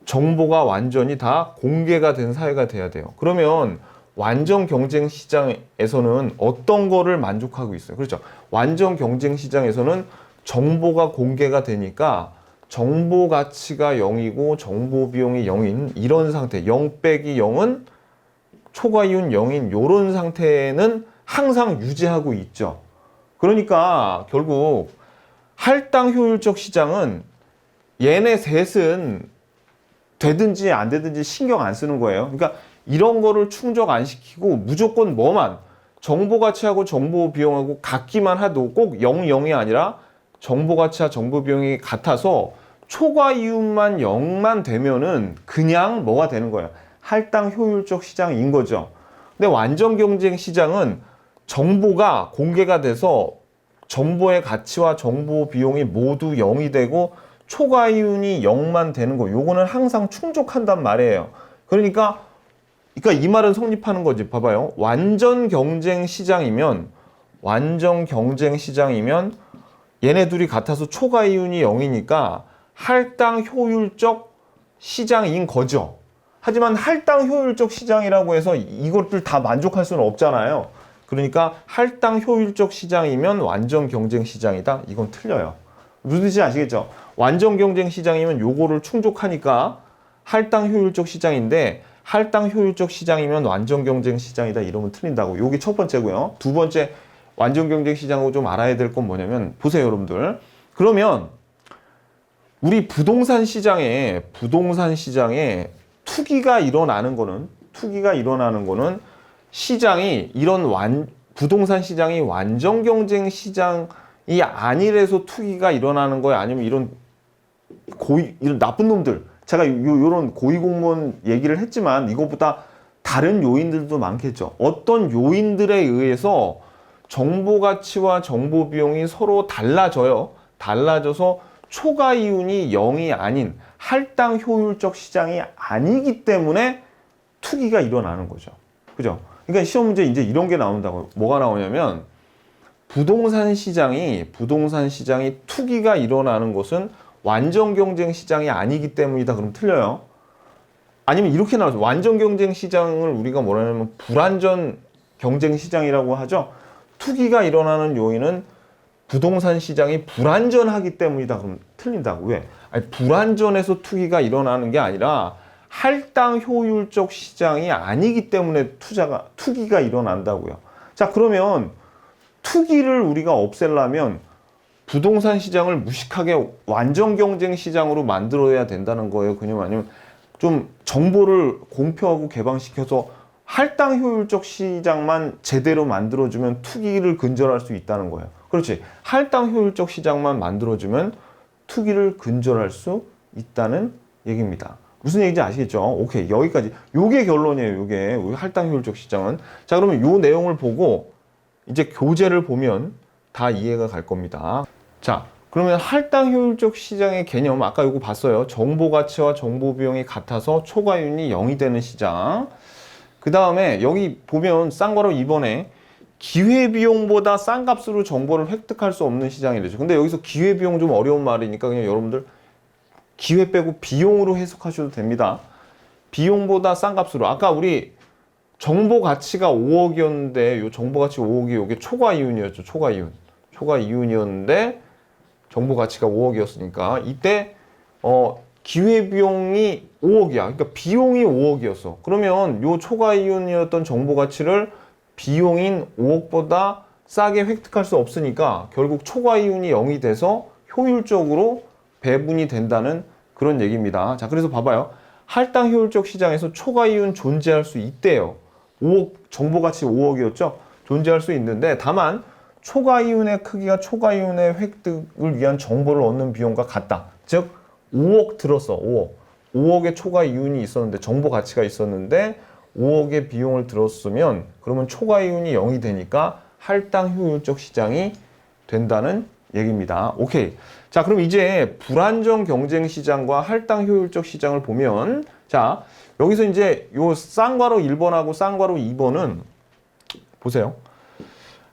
정보가 완전히 다 공개가 된 사회가 돼야 돼요. 그러면 완전 경쟁 시장에서는 어떤 거를 만족하고 있어요? 그렇죠? 완전 경쟁 시장에서는 정보가 공개가 되니까 정보 가치가 0이고 정보 비용이 0인 이런 상태, 0 빼기 0은 초과 이윤 0인 이런 상태는 항상 유지하고 있죠. 그러니까 결국 할당 효율적 시장은 얘네 셋은 되든지 안 되든지 신경 안 쓰는 거예요. 그러니까 이런 거를 충족 안 시키고 무조건 뭐만 정보 가치하고 정보 비용하고 같기만 해도 꼭 0, 0이 아니라 정보 가치와 정보 비용이 같아서 초과 이윤만 0만 되면은 그냥 뭐가 되는 거예요. 할당 효율적 시장인 거죠. 근데 완전 경쟁 시장은 정보가 공개가 돼서 정보의 가치와 정보 비용이 모두 0이 되고 초과 이윤이 0만 되는 거. 요거는 항상 충족한단 말이에요. 그러니까 이 말은 성립하는 거지. 봐봐요. 완전 경쟁 시장이면 얘네 둘이 같아서 초과 이윤이 0이니까 할당 효율적 시장인 거죠. 하지만 할당 효율적 시장이라고 해서 이것들 다 만족할 수는 없잖아요. 그러니까 할당 효율적 시장이면 완전 경쟁 시장이다. 이건 틀려요. 무슨 뜻인지 아시겠죠? 완전 경쟁 시장이면 요거를 충족하니까 할당 효율적 시장인데 할당 효율적 시장이면 완전 경쟁 시장이다. 이러면 틀린다고. 요게 첫 번째고요. 두 번째 완전 경쟁 시장하고 좀 알아야 될 건 뭐냐면 보세요, 여러분들. 그러면 우리 부동산 시장에 투기가 일어나는 거는 시장이 이런 부동산 시장이 완전 경쟁 시장이 아니래서 투기가 일어나는 거야? 아니면 이런 나쁜 놈들, 제가 요런 고위공무원 얘기를 했지만 이거보다 다른 요인들도 많겠죠. 어떤 요인들에 의해서 정보 가치와 정보 비용이 서로 달라져요. 달라져서 초과 이윤이 0이 아닌 할당 효율적 시장이 아니기 때문에 투기가 일어나는 거죠. 그죠? 그러니까 시험 문제 이제 이런 게 나온다고요. 뭐가 나오냐면 부동산 시장이 투기가 일어나는 것은 완전 경쟁 시장이 아니기 때문이다. 그럼 틀려요. 아니면 이렇게 나오죠. 완전 경쟁 시장을 우리가 뭐라 하냐면 불완전 경쟁 시장이라고 하죠. 투기가 일어나는 요인은 부동산 시장이 불완전하기 때문이다. 그럼 틀린다고. 왜? 아니, 불완전해서 투기가 일어나는 게 아니라 할당 효율적 시장이 아니기 때문에 투기가 일어난다고요. 자, 그러면 투기를 우리가 없애려면 부동산 시장을 무식하게 완전 경쟁 시장으로 만들어야 된다는 거예요. 그냥 아니면 좀 정보를 공표하고 개방시켜서 할당 효율적 시장만 제대로 만들어주면 투기를 근절할 수 있다는 거예요. 그렇지. 할당 효율적 시장만 만들어주면 투기를 근절할 수 있다는 얘기입니다. 무슨 얘기인지 아시겠죠? 오케이. 여기까지. 요게 결론이에요. 요게 할당 효율적 시장은. 자, 그러면 요 내용을 보고 이제 교재를 보면 다 이해가 갈 겁니다. 자, 그러면 할당 효율적 시장의 개념 아까 요거 봤어요. 정보 가치와 정보 비용이 같아서 초과이윤이 0이 되는 시장. 그 다음에 여기 보면 싼 거로 2번에 기회비용보다 싼 값으로 정보를 획득할 수 없는 시장이래죠. 근데 여기서 기회비용 좀 어려운 말이니까 그냥 여러분들 기회 빼고 비용으로 해석하셔도 됩니다. 비용보다 싼 값으로. 아까 우리 정보 가치가 5억이었는데 요 정보 가치 5억이 요게 초과 이윤이었죠. 초과 이윤. 초과 이윤이었는데 정보 가치가 5억이었으니까 이때 기회 비용이 5억이야. 그러니까 비용이 5억이었어. 그러면 요 초과 이윤이었던 정보 가치를 비용인 5억보다 싸게 획득할 수 없으니까 결국 초과 이윤이 0이 돼서 효율적으로 배분이 된다는 그런 얘기입니다. 자, 그래서 봐봐요. 할당 효율적 시장에서 초과 이윤 존재할 수 있대요. 5억, 정보 가치 5억이었죠? 존재할 수 있는데 다만 초과 이윤의 크기가 초과 이윤의 획득을 위한 정보를 얻는 비용과 같다. 즉 5억 들었어. 5억. 5억의 초과 이윤이 있었는데 정보 가치가 있었는데 5억의 비용을 들었으면 그러면 초과 이윤이 0이 되니까 할당 효율적 시장이 된다는 얘기입니다. 오케이. 자, 그럼 이제 불안정 경쟁 시장과 할당 효율적 시장을 보면 자, 여기서 이제 요 쌍괄호 1번하고 쌍괄호 2번은 보세요.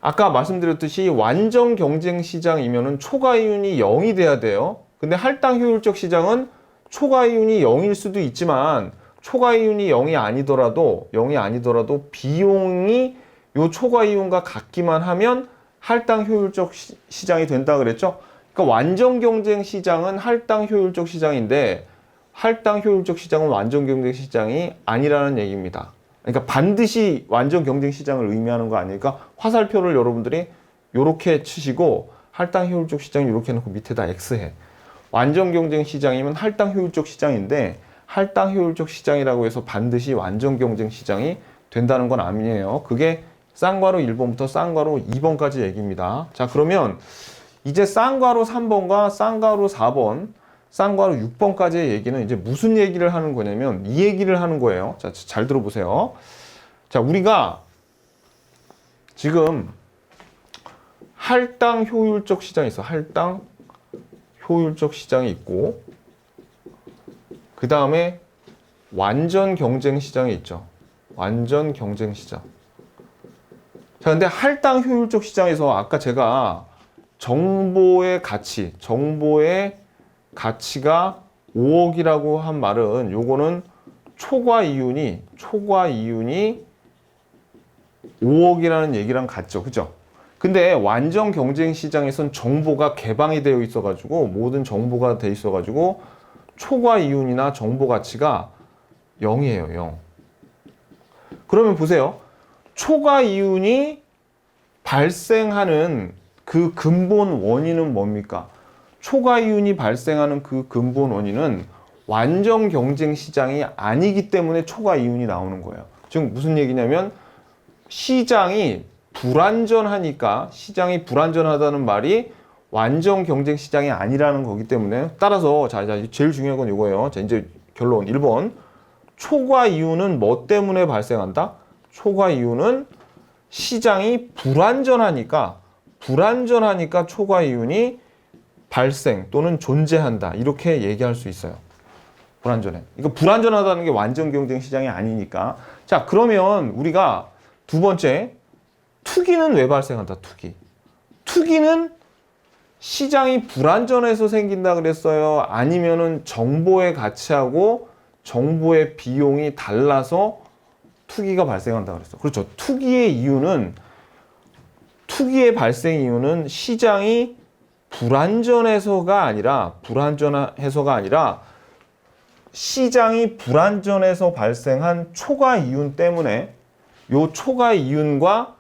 아까 말씀드렸듯이 완전 경쟁 시장이면은 초과 이윤이 0이 돼야 돼요. 근데 할당 효율적 시장은 초과 이윤이 0일 수도 있지만 초과 이윤이 0이 아니더라도 비용이 요 초과 이윤과 같기만 하면 할당 효율적 시장이 된다 그랬죠? 그러니까 완전 경쟁 시장은 할당 효율적 시장인데 할당 효율적 시장은 완전 경쟁 시장이 아니라는 얘기입니다. 그러니까 반드시 완전 경쟁 시장을 의미하는 거 아니니까 화살표를 여러분들이 요렇게 치시고 할당 효율적 시장 이렇게 해놓고 밑에다 X해. 완전 경쟁 시장이면 할당 효율적 시장인데 할당 효율적 시장이라고 해서 반드시 완전 경쟁 시장이 된다는 건 아니에요. 그게 쌍괄호 1번부터 쌍괄호 2번까지 얘기입니다. 자, 그러면 이제 쌍괄호 3번과 쌍괄호 4번, 쌍괄호 6번까지의 얘기는 이제 무슨 얘기를 하는 거냐면 이 얘기를 하는 거예요. 자, 잘 들어보세요. 자, 우리가 지금 할당 효율적 시장이 있어. 할당 효율적 시장이 있고 그 다음에 완전 경쟁 시장이 있죠. 완전 경쟁 시장. 자, 근데 할당 효율적 시장에서 아까 제가 정보의 가치가 5억이라고 한 말은 요거는 초과 이윤이 5억이라는 얘기랑 같죠. 그죠? 근데 완전 경쟁 시장에선 정보가 개방이 되어 있어가지고 모든 정보가 돼 있어가지고 초과 이윤이나 정보 가치가 0이에요. 0. 그러면 보세요. 초과 이윤이 발생하는 그 근본 원인은 뭡니까? 초과 이윤이 발생하는 그 근본 원인은 완전 경쟁 시장이 아니기 때문에 초과 이윤이 나오는 거예요. 즉 무슨 얘기냐면 시장이 불안전하니까 시장이 불안전하다는 말이 완전 경쟁 시장이 아니라는 거기 때문에 따라서 자 제일 중요한 건 이거예요. 자 이제 결론 1번 초과 이유는 뭐 때문에 발생한다? 초과 이유는 시장이 불안전하니까 초과 이윤이 발생 또는 존재한다. 이렇게 얘기할 수 있어요. 불안전해. 이거 불안전하다는 게 완전 경쟁 시장이 아니니까. 자, 그러면 우리가 두 번째 투기는 왜 발생한다? 투기는 시장이 불안전해서 생긴다 그랬어요? 아니면은 정보의 가치하고 정보의 비용이 달라서 투기가 발생한다 그랬어. 그렇죠. 투기의 발생 이유는 시장이 불안전해서가 아니라 시장이 불안전해서 발생한 초과 이윤 때문에 요 초과 이윤과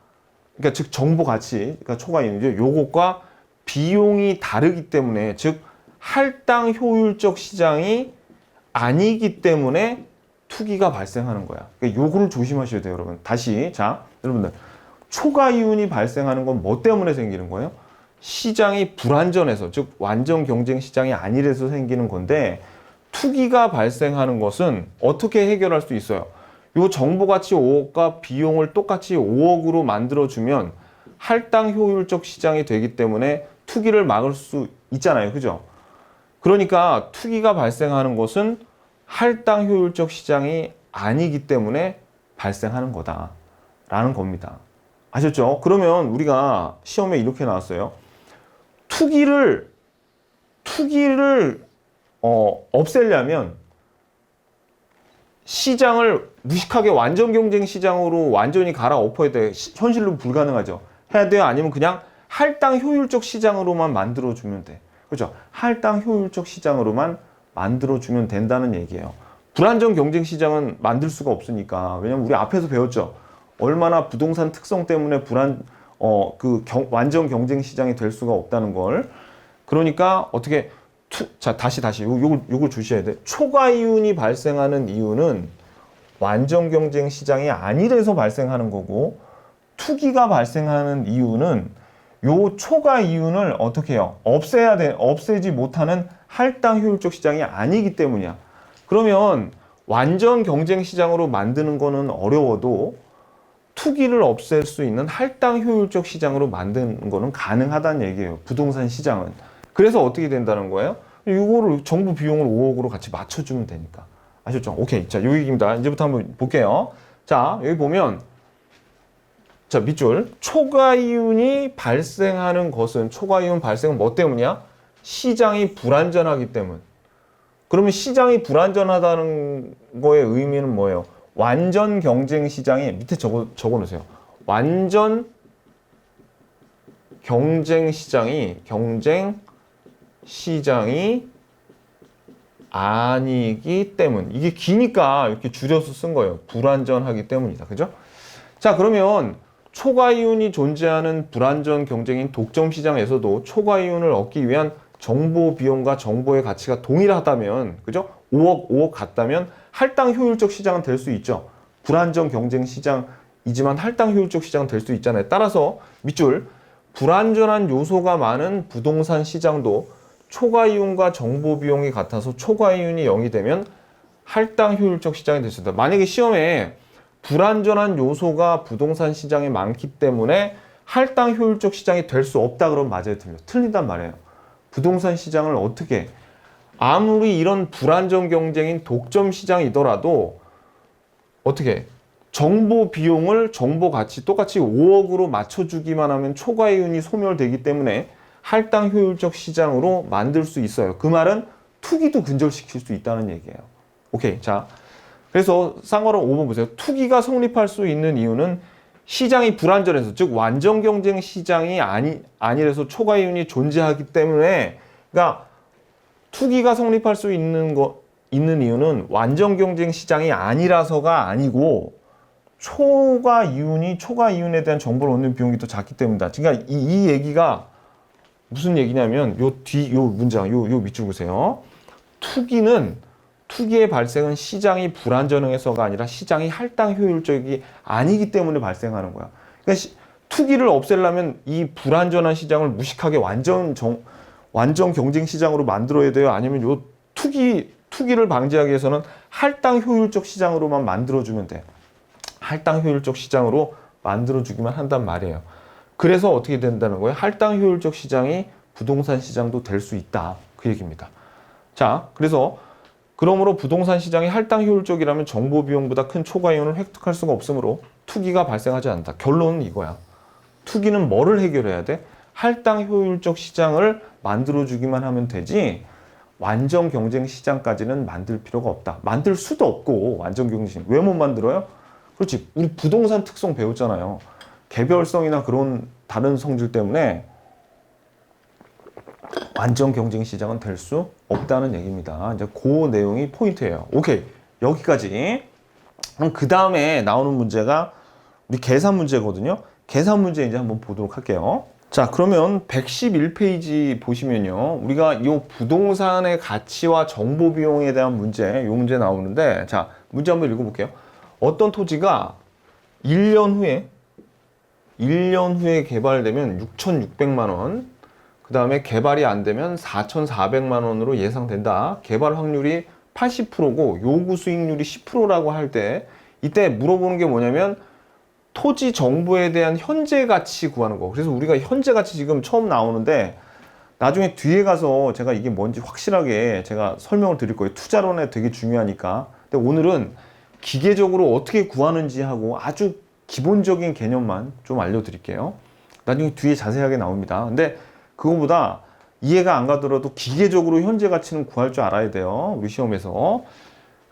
그러니까 즉 정보 가치, 그러니까 초과 이윤이죠. 요것과 비용이 다르기 때문에 즉 할당 효율적 시장이 아니기 때문에 투기가 발생하는 거야. 그러니까 요거를 조심하셔야 돼요, 여러분. 다시 자, 여러분들 초과 이윤이 발생하는 건 뭐 때문에 생기는 거예요? 시장이 불안전해서 즉 완전 경쟁 시장이 아니라서 생기는 건데 투기가 발생하는 것은 어떻게 해결할 수 있어요? 요 정보 가치 5억과 비용을 똑같이 5억으로 만들어주면 할당 효율적 시장이 되기 때문에 투기를 막을 수 있잖아요. 그죠? 그러니까 투기가 발생하는 것은 할당 효율적 시장이 아니기 때문에 발생하는 거다라는 겁니다. 아셨죠? 그러면 우리가 시험에 이렇게 나왔어요. 투기를 없애려면 시장을 무식하게 완전 경쟁 시장으로 완전히 갈아엎어야 돼. 현실로 불가능하죠. 해야 돼요? 아니면 그냥 할당 효율적 시장으로만 만들어주면 돼. 그렇죠? 할당 효율적 시장으로만 만들어주면 된다는 얘기예요. 불안전 경쟁 시장은 만들 수가 없으니까. 왜냐면 우리 앞에서 배웠죠. 얼마나 부동산 특성 때문에 완전 경쟁 시장이 될 수가 없다는 걸. 그러니까 어떻게 자 다시 요걸 주셔야 돼. 초과 이윤이 발생하는 이유는 완전 경쟁 시장이 아니라서 발생하는 거고 투기가 발생하는 이유는 요 초과 이윤을 어떻게 해요? 없애지 못하는 할당 효율적 시장이 아니기 때문이야. 그러면 완전 경쟁 시장으로 만드는 거는 어려워도 투기를 없앨 수 있는 할당 효율적 시장으로 만드는 거는 가능하다는 얘기예요. 부동산 시장은. 그래서 어떻게 된다는 거예요? 이거를 정부 비용을 5억으로 같이 맞춰주면 되니까. 아셨죠? 오케이. 자, 요 얘기입니다. 이제부터 한번 볼게요. 자, 여기 보면 자, 밑줄. 초과 이윤이 발생하는 것은 초과 이윤 발생은 뭐 때문이야? 시장이 불안전하기 때문. 그러면 시장이 불안전하다는 거의 의미는 뭐예요? 완전 경쟁 시장이 밑에 적어 놓으세요. 완전 경쟁 시장이 아니기 때문. 이게 기니까 이렇게 줄여서 쓴 거예요. 불안전하기 때문이다. 그죠? 자, 그러면 초과 이윤이 존재하는 불안전 경쟁인 독점 시장에서도 초과 이윤을 얻기 위한 정보 비용과 정보의 가치가 동일하다면, 그죠? 5억 같다면 할당 효율적 시장은 될 수 있죠. 불안전 경쟁 시장이지만 할당 효율적 시장은 될 수 있잖아요. 따라서 밑줄 불안전한 요소가 많은 부동산 시장도 초과 이윤과 정보 비용이 같아서 초과 이윤이 0이 되면 할당 효율적 시장이 될 수 있다. 만약에 시험에 불안전한 요소가 부동산 시장에 많기 때문에 할당 효율적 시장이 될 수 없다 그러면 맞아요, 틀려? 틀린단 말이에요. 부동산 시장을 어떻게 아무리 이런 불안전 경쟁인 독점 시장이더라도 어떻게 정보 비용을 정보 가치 똑같이 5억으로 맞춰주기만 하면 초과 이윤이 소멸되기 때문에 할당 효율적 시장으로 만들 수 있어요. 그 말은 투기도 근절시킬 수 있다는 얘기예요. 오케이. 자, 그래서 쌍괄호 5번 보세요. 투기가 성립할 수 있는 이유는 시장이 불안전해서 즉 완전 경쟁 시장이 아니라서 초과 이윤이 존재하기 때문에 그러니까 투기가 성립할 수 있는 이유는 완전 경쟁 시장이 아니라서가 아니고 초과 이윤에 대한 정보를 얻는 비용이 더 작기 때문이다. 그러니까 이 얘기가 무슨 얘기냐면 요 문장 요 밑줄 보세요. 투기의 발생은 시장이 불안전해서가 아니라 시장이 할당 효율적이 아니기 때문에 발생하는 거야. 그러니까 투기를 없애려면 이 불안전한 시장을 무식하게 완전 경쟁 시장으로 만들어야 돼요? 아니면 요 투기를 방지하기 위해서는 할당 효율적 시장으로만 만들어주면 돼요. 할당 효율적 시장으로 만들어주기만 한단 말이에요. 그래서 어떻게 된다는 거예요? 할당 효율적 시장이 부동산 시장도 될 수 있다. 그 얘기입니다. 자, 그러므로 부동산 시장이 할당 효율적이라면 정보 비용보다 큰 초과이윤을 획득할 수가 없으므로 투기가 발생하지 않는다. 결론은 이거야. 투기는 뭐를 해결해야 돼? 할당 효율적 시장을 만들어주기만 하면 되지 완전 경쟁 시장까지는 만들 필요가 없다. 만들 수도 없고 완전 경쟁. 왜 못 만들어요? 그렇지. 우리 부동산 특성 배웠잖아요. 개별성이나 그런 다른 성질 때문에 완전 경쟁 시장은 될 수 없다는 얘기입니다. 이제 그 내용이 포인트예요. 오케이. 여기까지. 그럼 그 다음에 나오는 문제가 우리 계산 문제거든요. 계산 문제 이제 한번 보도록 할게요. 자, 그러면 111페이지 보시면요. 우리가 이 부동산의 가치와 정보 비용에 대한 문제, 이 문제 나오는데, 자, 문제 한번 읽어볼게요. 어떤 토지가 1년 후에 개발되면 6,600만 원, 그 다음에 개발이 안 되면 4,400만 원으로 예상된다. 개발 확률이 80%고 요구 수익률이 10%라고 할 때, 이때 물어보는 게 뭐냐면, 토지 정보에 대한 현재 가치 구하는 거. 그래서 우리가 현재 가치 지금 처음 나오는데 나중에 뒤에 가서 제가 이게 뭔지 확실하게 제가 설명을 드릴 거예요. 투자론에 되게 중요하니까. 근데 오늘은 기계적으로 어떻게 구하는지 하고 아주 기본적인 개념만 좀 알려드릴게요. 나중에 뒤에 자세하게 나옵니다. 근데 그거보다 이해가 안 가더라도 기계적으로 현재 가치는 구할 줄 알아야 돼요. 우리 시험에서.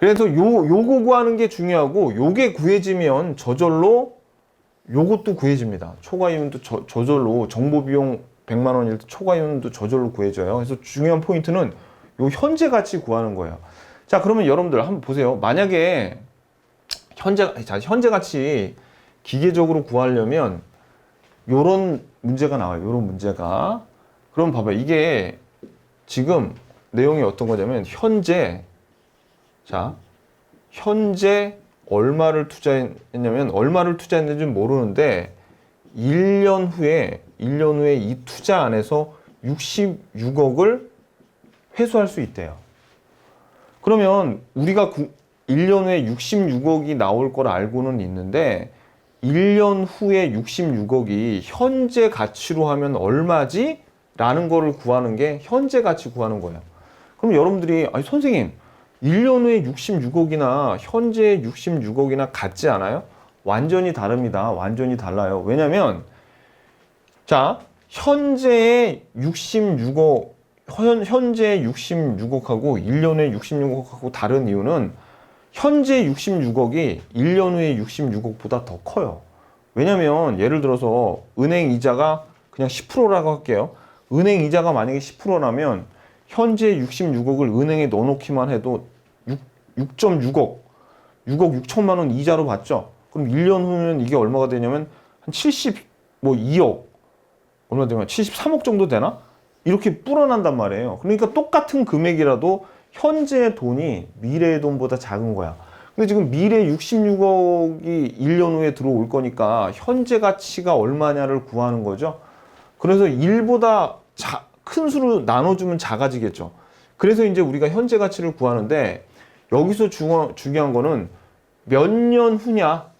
그래서 요거 구하는 게 중요하고 요게 구해지면 저절로 요것도 구해집니다. 초과이윤도 저절로 정보 비용 100만 원일 때 초과이윤도 저절로 구해져요. 그래서 중요한 포인트는 요 현재 가치 구하는 거예요. 자, 그러면 여러분들 한번 보세요. 만약에 현재 가치 기계적으로 구하려면 요런 문제가 나와요. 요런 문제가. 그럼 봐봐요. 이게 지금 내용이 어떤 거냐면 현재 얼마를 투자했는지 모르는데 1년 후에 이 투자 안에서 66억을 회수할 수 있대요. 그러면 우리가 1년 후에 66억이 나올 걸 알고는 있는데 1년 후에 66억이 현재 가치로 하면 얼마지? 라는 거를 구하는 게 현재 가치 구하는 거예요. 그럼 여러분들이 아니 선생님 1년 후에 66억이나 현재 66억이나 같지 않아요? 완전히 다릅니다. 완전히 달라요. 왜냐면 자, 현재의 66억하고 1년에 66억하고 다른 이유는 현재 66억이 1년 후에 66억보다 더 커요. 왜냐면 예를 들어서 은행 이자가 그냥 10%라고 할게요. 은행 이자가 만약에 10%라면 현재 66억을 은행에 넣어놓기만 해도 6.6억 6천만 원 이자로 받죠. 그럼 1년 후면 이게 얼마가 되냐면 한 2억 얼마 되면 73억 정도 되나? 이렇게 불어난단 말이에요. 그러니까 똑같은 금액이라도 현재의 돈이 미래의 돈보다 작은 거야. 근데 지금 미래 66억이 1년 후에 들어올 거니까 현재 가치가 얼마냐를 구하는 거죠. 그래서 1보다 큰 수로 나눠주면 작아지겠죠. 그래서 이제 우리가 현재 가치를 구하는데 여기서 중요한 거는 몇 년 후냐하고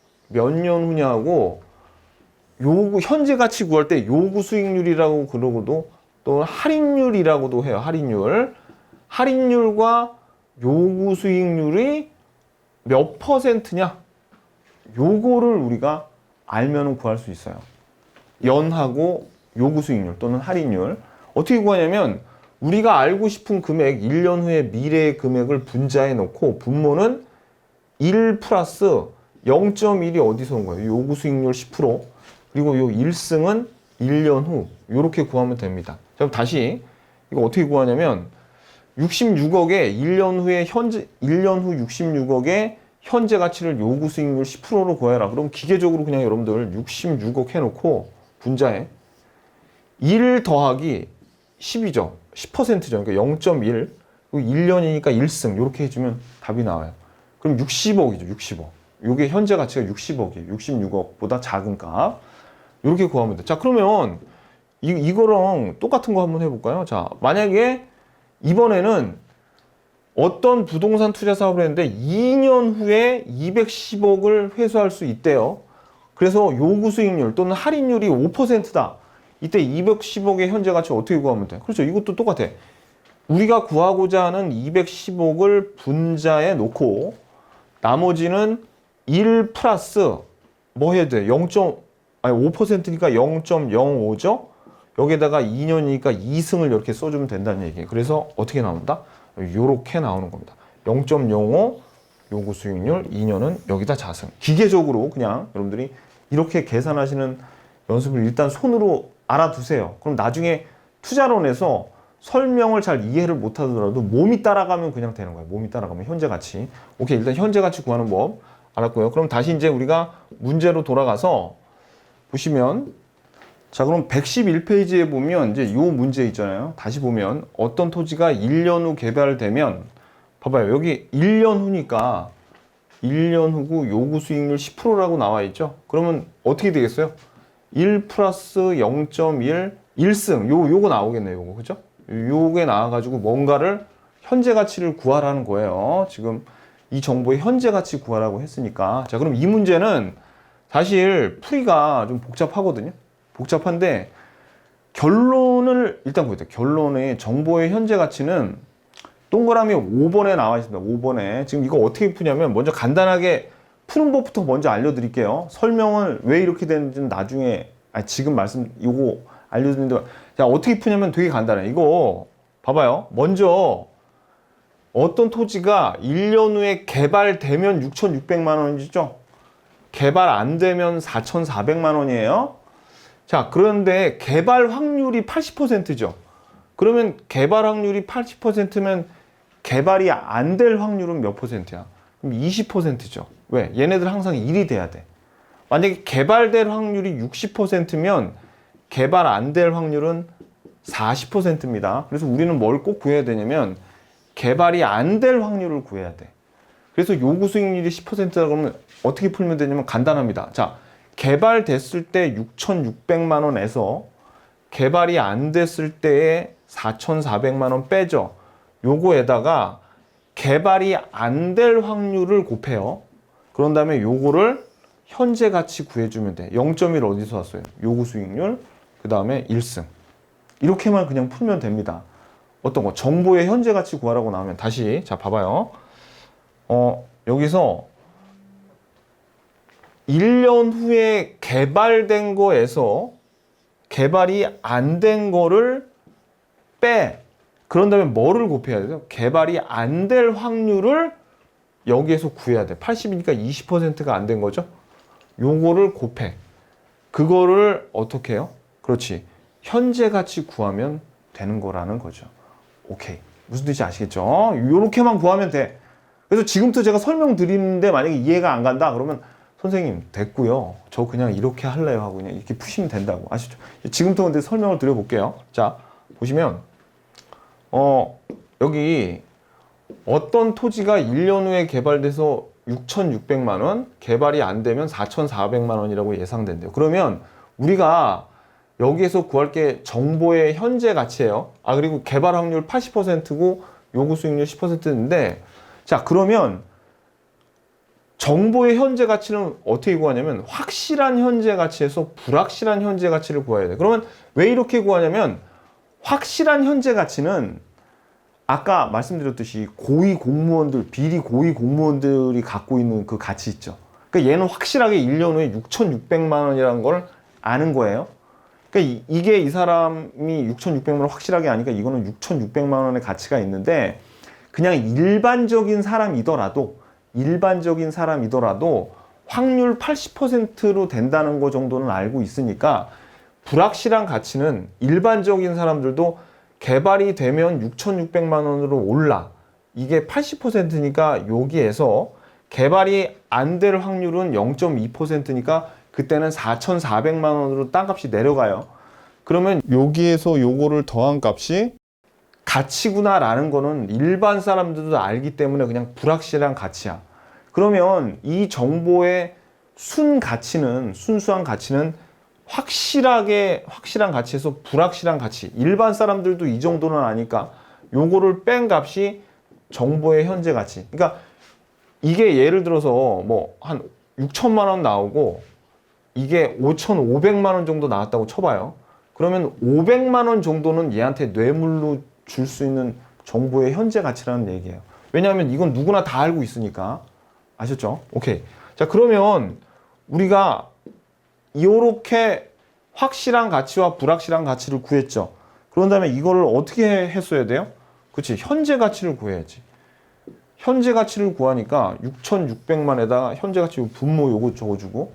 요구 현재 가치 구할 때 요구 수익률이라고 그러고도 또 할인율이라고도 해요. 할인율과 요구 수익률이 몇 %냐? 요거를 우리가 알면은 구할 수 있어요. 연하고 요구 수익률 또는 할인율. 어떻게 구하냐면 우리가 알고 싶은 금액 1년 후에 미래의 금액을 분자해 놓고 분모는 1 플러스 0.1이 어디서 온 거예요? 요구 수익률 10% 그리고 요 1승은 1년 후 이렇게 구하면 됩니다. 그럼 다시 이거 어떻게 구하냐면 66억에 1년 후 66억의 현재 가치를 요구 수익률 10%로 구해라. 그럼 기계적으로 그냥 여러분들 66억 해놓고 분자해 1 더하기 10이죠. 10%죠. 그러니까 0.1 그리고 1년이니까 1승 이렇게 해주면 답이 나와요. 그럼 60억이죠. 60억. 이게 현재 가치가 60억이에요. 66억보다 작은 값. 이렇게 구하면 돼. 자, 그러면 이거랑 똑같은 거 한번 해볼까요? 자, 만약에 이번에는 어떤 부동산 투자 사업을 했는데 2년 후에 210억을 회수할 수 있대요. 그래서 요구 수익률 또는 할인율이 5%다. 이때 210억의 현재 가치 어떻게 구하면 돼? 그렇죠. 이것도 똑같아. 우리가 구하고자 하는 210억을 분자에 놓고 나머지는 1 플러스 뭐 해야 돼? 5%니까 0.05죠? 여기에다가 2년이니까 2승을 이렇게 써주면 된다는 얘기예요. 그래서 어떻게 나온다? 요렇게 나오는 겁니다. 0.05 요구 수익률, 2년은 여기다 자승. 기계적으로 그냥 여러분들이 이렇게 계산하시는 연습을 일단 손으로 알아두세요. 그럼 나중에 투자론에서 설명을 잘 이해를 못하더라도 몸이 따라가면 그냥 되는 거예요. 몸이 따라가면 현재 가치. 오케이, 일단 현재 가치 구하는 법 알았고요. 그럼 다시 이제 우리가 문제로 돌아가서 보시면, 자, 그럼 111페이지에 보면 이제 요 문제 있잖아요. 다시 보면 어떤 토지가 1년 후 개발되면, 봐봐요. 여기 1년 후니까 1년 후고 요구 수익률 10%라고 나와 있죠. 그러면 어떻게 되겠어요? 1 플러스 0.1 1승 요거 나오겠네요. 요거 그죠? 요게 나와가지고 뭔가를 현재 가치를 구하라는 거예요. 지금 이 정보의 현재 가치 구하라고 했으니까. 자, 그럼 이 문제는 사실 풀이가 좀 복잡하거든요. 복잡한데 결론을 일단 보여요. 결론의 정보의 현재 가치는 동그라미 5번에 나와 있습니다. 5번에. 지금 이거 어떻게 푸냐면 먼저 간단하게 푸는 법부터 먼저 알려드릴게요. 설명을 왜 이렇게 되는지는 나중에, 지금 이거 알려드리는데, 자, 어떻게 푸냐면 되게 간단해. 이거 봐봐요. 먼저 어떤 토지가 1년 후에 개발되면 6,600만 원이죠. 개발 안 되면 4,400만 원이에요. 자, 그런데 개발 확률이 80%죠. 그러면 개발 확률이 80%면 개발이 안 될 확률은 몇 %야? 그럼 20%죠. 왜? 얘네들 항상 1이 돼야 돼. 만약에 개발될 확률이 60%면 개발 안 될 확률은 40%입니다. 그래서 우리는 뭘 꼭 구해야 되냐면 개발이 안 될 확률을 구해야 돼. 그래서 요구 수익률이 10%다 그러면 어떻게 풀면 되냐면 간단합니다. 자, 개발됐을 때 6,600만 원에서 개발이 안 됐을 때에 4,400만 원 빼죠. 요거에다가 개발이 안 될 확률을 곱해요. 그런 다음에 요거를 현재 가치 구해주면 돼. 0.1 어디서 왔어요? 요구 수익률, 그 다음에 1승. 이렇게만 그냥 풀면 됩니다. 어떤 거? 정보의 현재 가치 구하라고 나오면 다시, 자, 봐봐요. 여기서 1년 후에 개발된 거에서 개발이 안 된 거를 빼. 그런 다음에 뭐를 곱해야 돼요? 개발이 안 될 확률을 여기에서 구해야 돼. 80이니까 20%가 안 된 거죠? 요거를 곱해. 그거를 어떻게 해요? 그렇지. 현재 가치 구하면 되는 거라는 거죠. 오케이. 무슨 뜻인지 아시겠죠? 요렇게만 구하면 돼. 그래서 지금부터 제가 설명드리는데 만약에 이해가 안 간다 그러면 선생님 됐고요. 저 그냥 이렇게 할래요 하고 그냥 이렇게 푸시면 된다고. 아시죠? 지금부터 근데 설명을 드려볼게요. 자, 보시면 여기 어떤 토지가 1년 후에 개발돼서 6,600만 원, 개발이 안 되면 4,400만 원이라고 예상된대요. 그러면 우리가 여기에서 구할 게 정보의 현재 가치예요. 그리고 개발 확률 80%고 요구 수익률 10%인데, 자, 그러면 정보의 현재 가치는 어떻게 구하냐면 확실한 현재 가치에서 불확실한 현재 가치를 구해야 돼. 그러면 왜 이렇게 구하냐면 확실한 현재 가치는 아까 말씀드렸듯이 고위 공무원들, 비리 고위 공무원들이 갖고 있는 그 가치 있죠. 그러니까 얘는 확실하게 1년 후에 6,600만 원이라는 걸 아는 거예요. 그러니까 이게 이 사람이 6,600만 원 확실하게 아니까 이거는 6,600만 원의 가치가 있는데, 그냥 일반적인 사람이더라도 확률 80%로 된다는 거 정도는 알고 있으니까 불확실한 가치는 일반적인 사람들도 개발이 되면 6,600만 원으로 올라. 이게 80%니까 여기에서 개발이 안 될 확률은 0.2%니까 그때는 4,400만 원으로 땅값이 내려가요. 그러면 여기에서 요거를 더한 값이 가치구나라는 거는 일반 사람들도 알기 때문에 그냥 불확실한 가치야. 그러면 이 정보의 순수한 가치는 확실한 가치에서 불확실한 가치. 일반 사람들도 이 정도는 아니까 요거를 뺀 값이 정보의 현재 가치. 그러니까 이게 예를 들어서 뭐 한 6천만 원 나오고 이게 5,500만 원 정도 나왔다고 쳐봐요. 그러면 500만 원 정도는 얘한테 뇌물로 줄 수 있는 정보의 현재 가치라는 얘기예요. 왜냐하면 이건 누구나 다 알고 있으니까. 아셨죠? 오케이. 자, 그러면 우리가 이렇게 확실한 가치와 불확실한 가치를 구했죠. 그런 다음에 이거를 어떻게 했어야 돼요? 그렇지. 현재 가치를 구해야지. 현재 가치를 구하니까 6,600만에다가 현재 가치 분모 요거 적어주고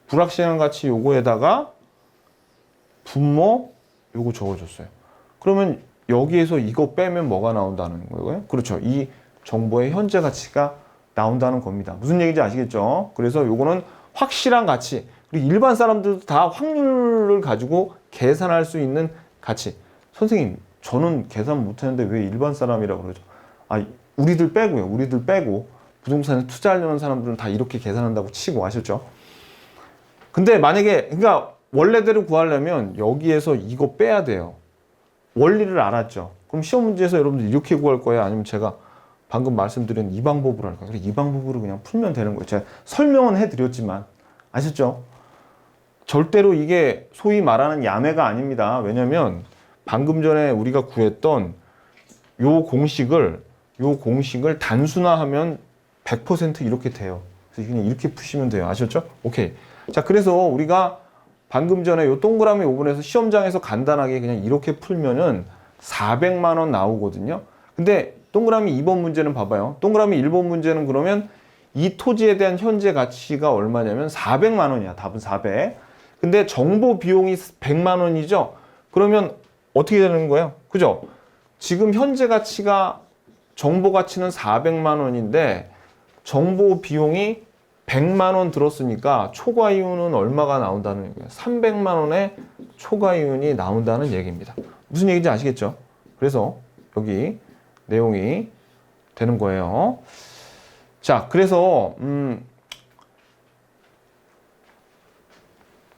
불확실한 가치 요거에다가 분모 요거 적어줬어요. 그러면 여기에서 이거 빼면 뭐가 나온다는 거예요? 그렇죠. 이 정보의 현재 가치가 나온다는 겁니다. 무슨 얘기인지 아시겠죠? 그래서 요거는 확실한 가치. 그리고 일반 사람들도 다 확률을 가지고 계산할 수 있는 가치. 선생님, 저는 계산 못하는데 왜 일반 사람이라고 그러죠? 아, 우리들 빼고요. 우리들 빼고 부동산에 투자하려는 사람들은 다 이렇게 계산한다고 치고 아셨죠? 근데 만약에 그러니까 원래대로 구하려면 여기에서 이거 빼야 돼요. 원리를 알았죠? 그럼 시험 문제에서 여러분들 이렇게 구할 거예요? 아니면 제가 방금 말씀드린 이 방법으로 할까요? 그래, 이 방법으로 그냥 풀면 되는 거예요. 제가 설명은 해드렸지만 아셨죠? 절대로 이게 소위 말하는 야매가 아닙니다. 왜냐면 방금 전에 우리가 구했던 요 공식을 단순화하면 100% 이렇게 돼요. 그래서 그냥 이렇게 푸시면 돼요. 아셨죠? 오케이. 자, 그래서 우리가 방금 전에 요 동그라미 5번에서 시험장에서 간단하게 그냥 이렇게 풀면은 400만 원 나오거든요. 근데 동그라미 2번 문제는 봐봐요. 동그라미 1번 문제는 그러면 이 토지에 대한 현재 가치가 얼마냐면 400만 원이야. 답은 400. 근데 정보 비용이 100만 원이죠. 그러면 어떻게 되는 거예요? 그죠? 지금 현재 가치가 정보 가치는 400만 원인데 정보 비용이 100만 원 들었으니까 초과 이윤은 얼마가 나온다는 얘기예요. 300만 원의 초과 이윤이 나온다는 얘기입니다. 무슨 얘기인지 아시겠죠? 그래서 여기 내용이 되는 거예요. 자, 그래서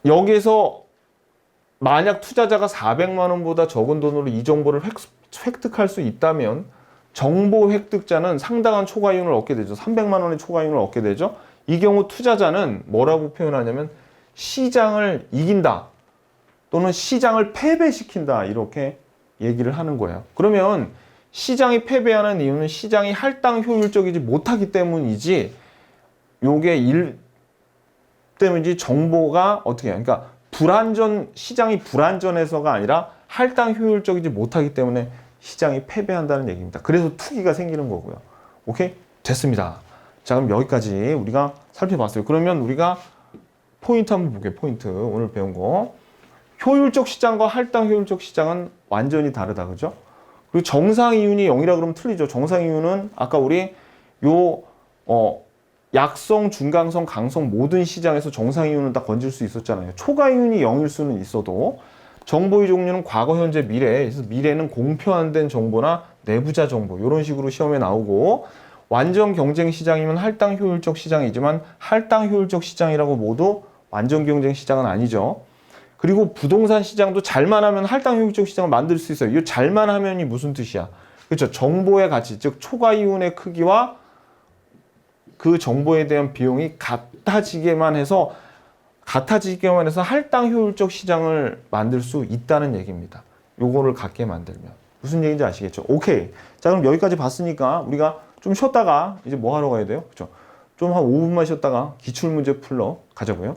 여기에서 만약 투자자가 400만 원보다 적은 돈으로 이 정보를 획득할 수 있다면 정보 획득자는 상당한 초과 이윤을 얻게 되죠. 300만 원의 초과 이윤을 얻게 되죠. 이 경우 투자자는 뭐라고 표현하냐면 시장을 이긴다 또는 시장을 패배시킨다 이렇게 얘기를 하는 거예요. 그러면 시장이 패배하는 이유는 시장이 할당 효율적이지 못하기 때문이지 요게 일 때문이지 정보가 어떻게 해요? 그러니까 시장이 불안전해서가 아니라 할당 효율적이지 못하기 때문에 시장이 패배한다는 얘기입니다. 그래서 투기가 생기는 거고요. 오케이? 됐습니다. 자, 그럼 여기까지 우리가 살펴봤어요. 그러면 우리가 포인트 한번 볼게요. 포인트. 오늘 배운 거. 효율적 시장과 할당 효율적 시장은 완전히 다르다. 그죠? 그리고 정상 이윤이 0이라 그러면 틀리죠. 정상 이윤은 아까 우리 약성, 중강성, 강성 모든 시장에서 정상 이윤은 다 건질 수 있었잖아요. 초과 이윤이 0일 수는 있어도 정보의 종류는 과거, 현재, 미래. 그래서 미래는 공표한된 정보나 내부자 정보 이런 식으로 시험에 나오고 완전 경쟁 시장이면 할당 효율적 시장이지만 할당 효율적 시장이라고 모두 완전 경쟁 시장은 아니죠. 그리고 부동산 시장도 잘만 하면 할당 효율적 시장을 만들 수 있어요. 이 잘만 하면이 무슨 뜻이야? 그렇죠. 정보의 가치, 즉 초과 이윤의 크기와 그 정보에 대한 비용이 같아지게만 해서 할당 효율적 시장을 만들 수 있다는 얘기입니다. 요거를 갖게 만들면. 무슨 얘기인지 아시겠죠? 오케이. 자, 그럼 여기까지 봤으니까 우리가 좀 쉬었다가 이제 뭐 하러 가야 돼요? 그렇죠? 좀 한 5분만 쉬었다가 기출문제 풀러 가자고요.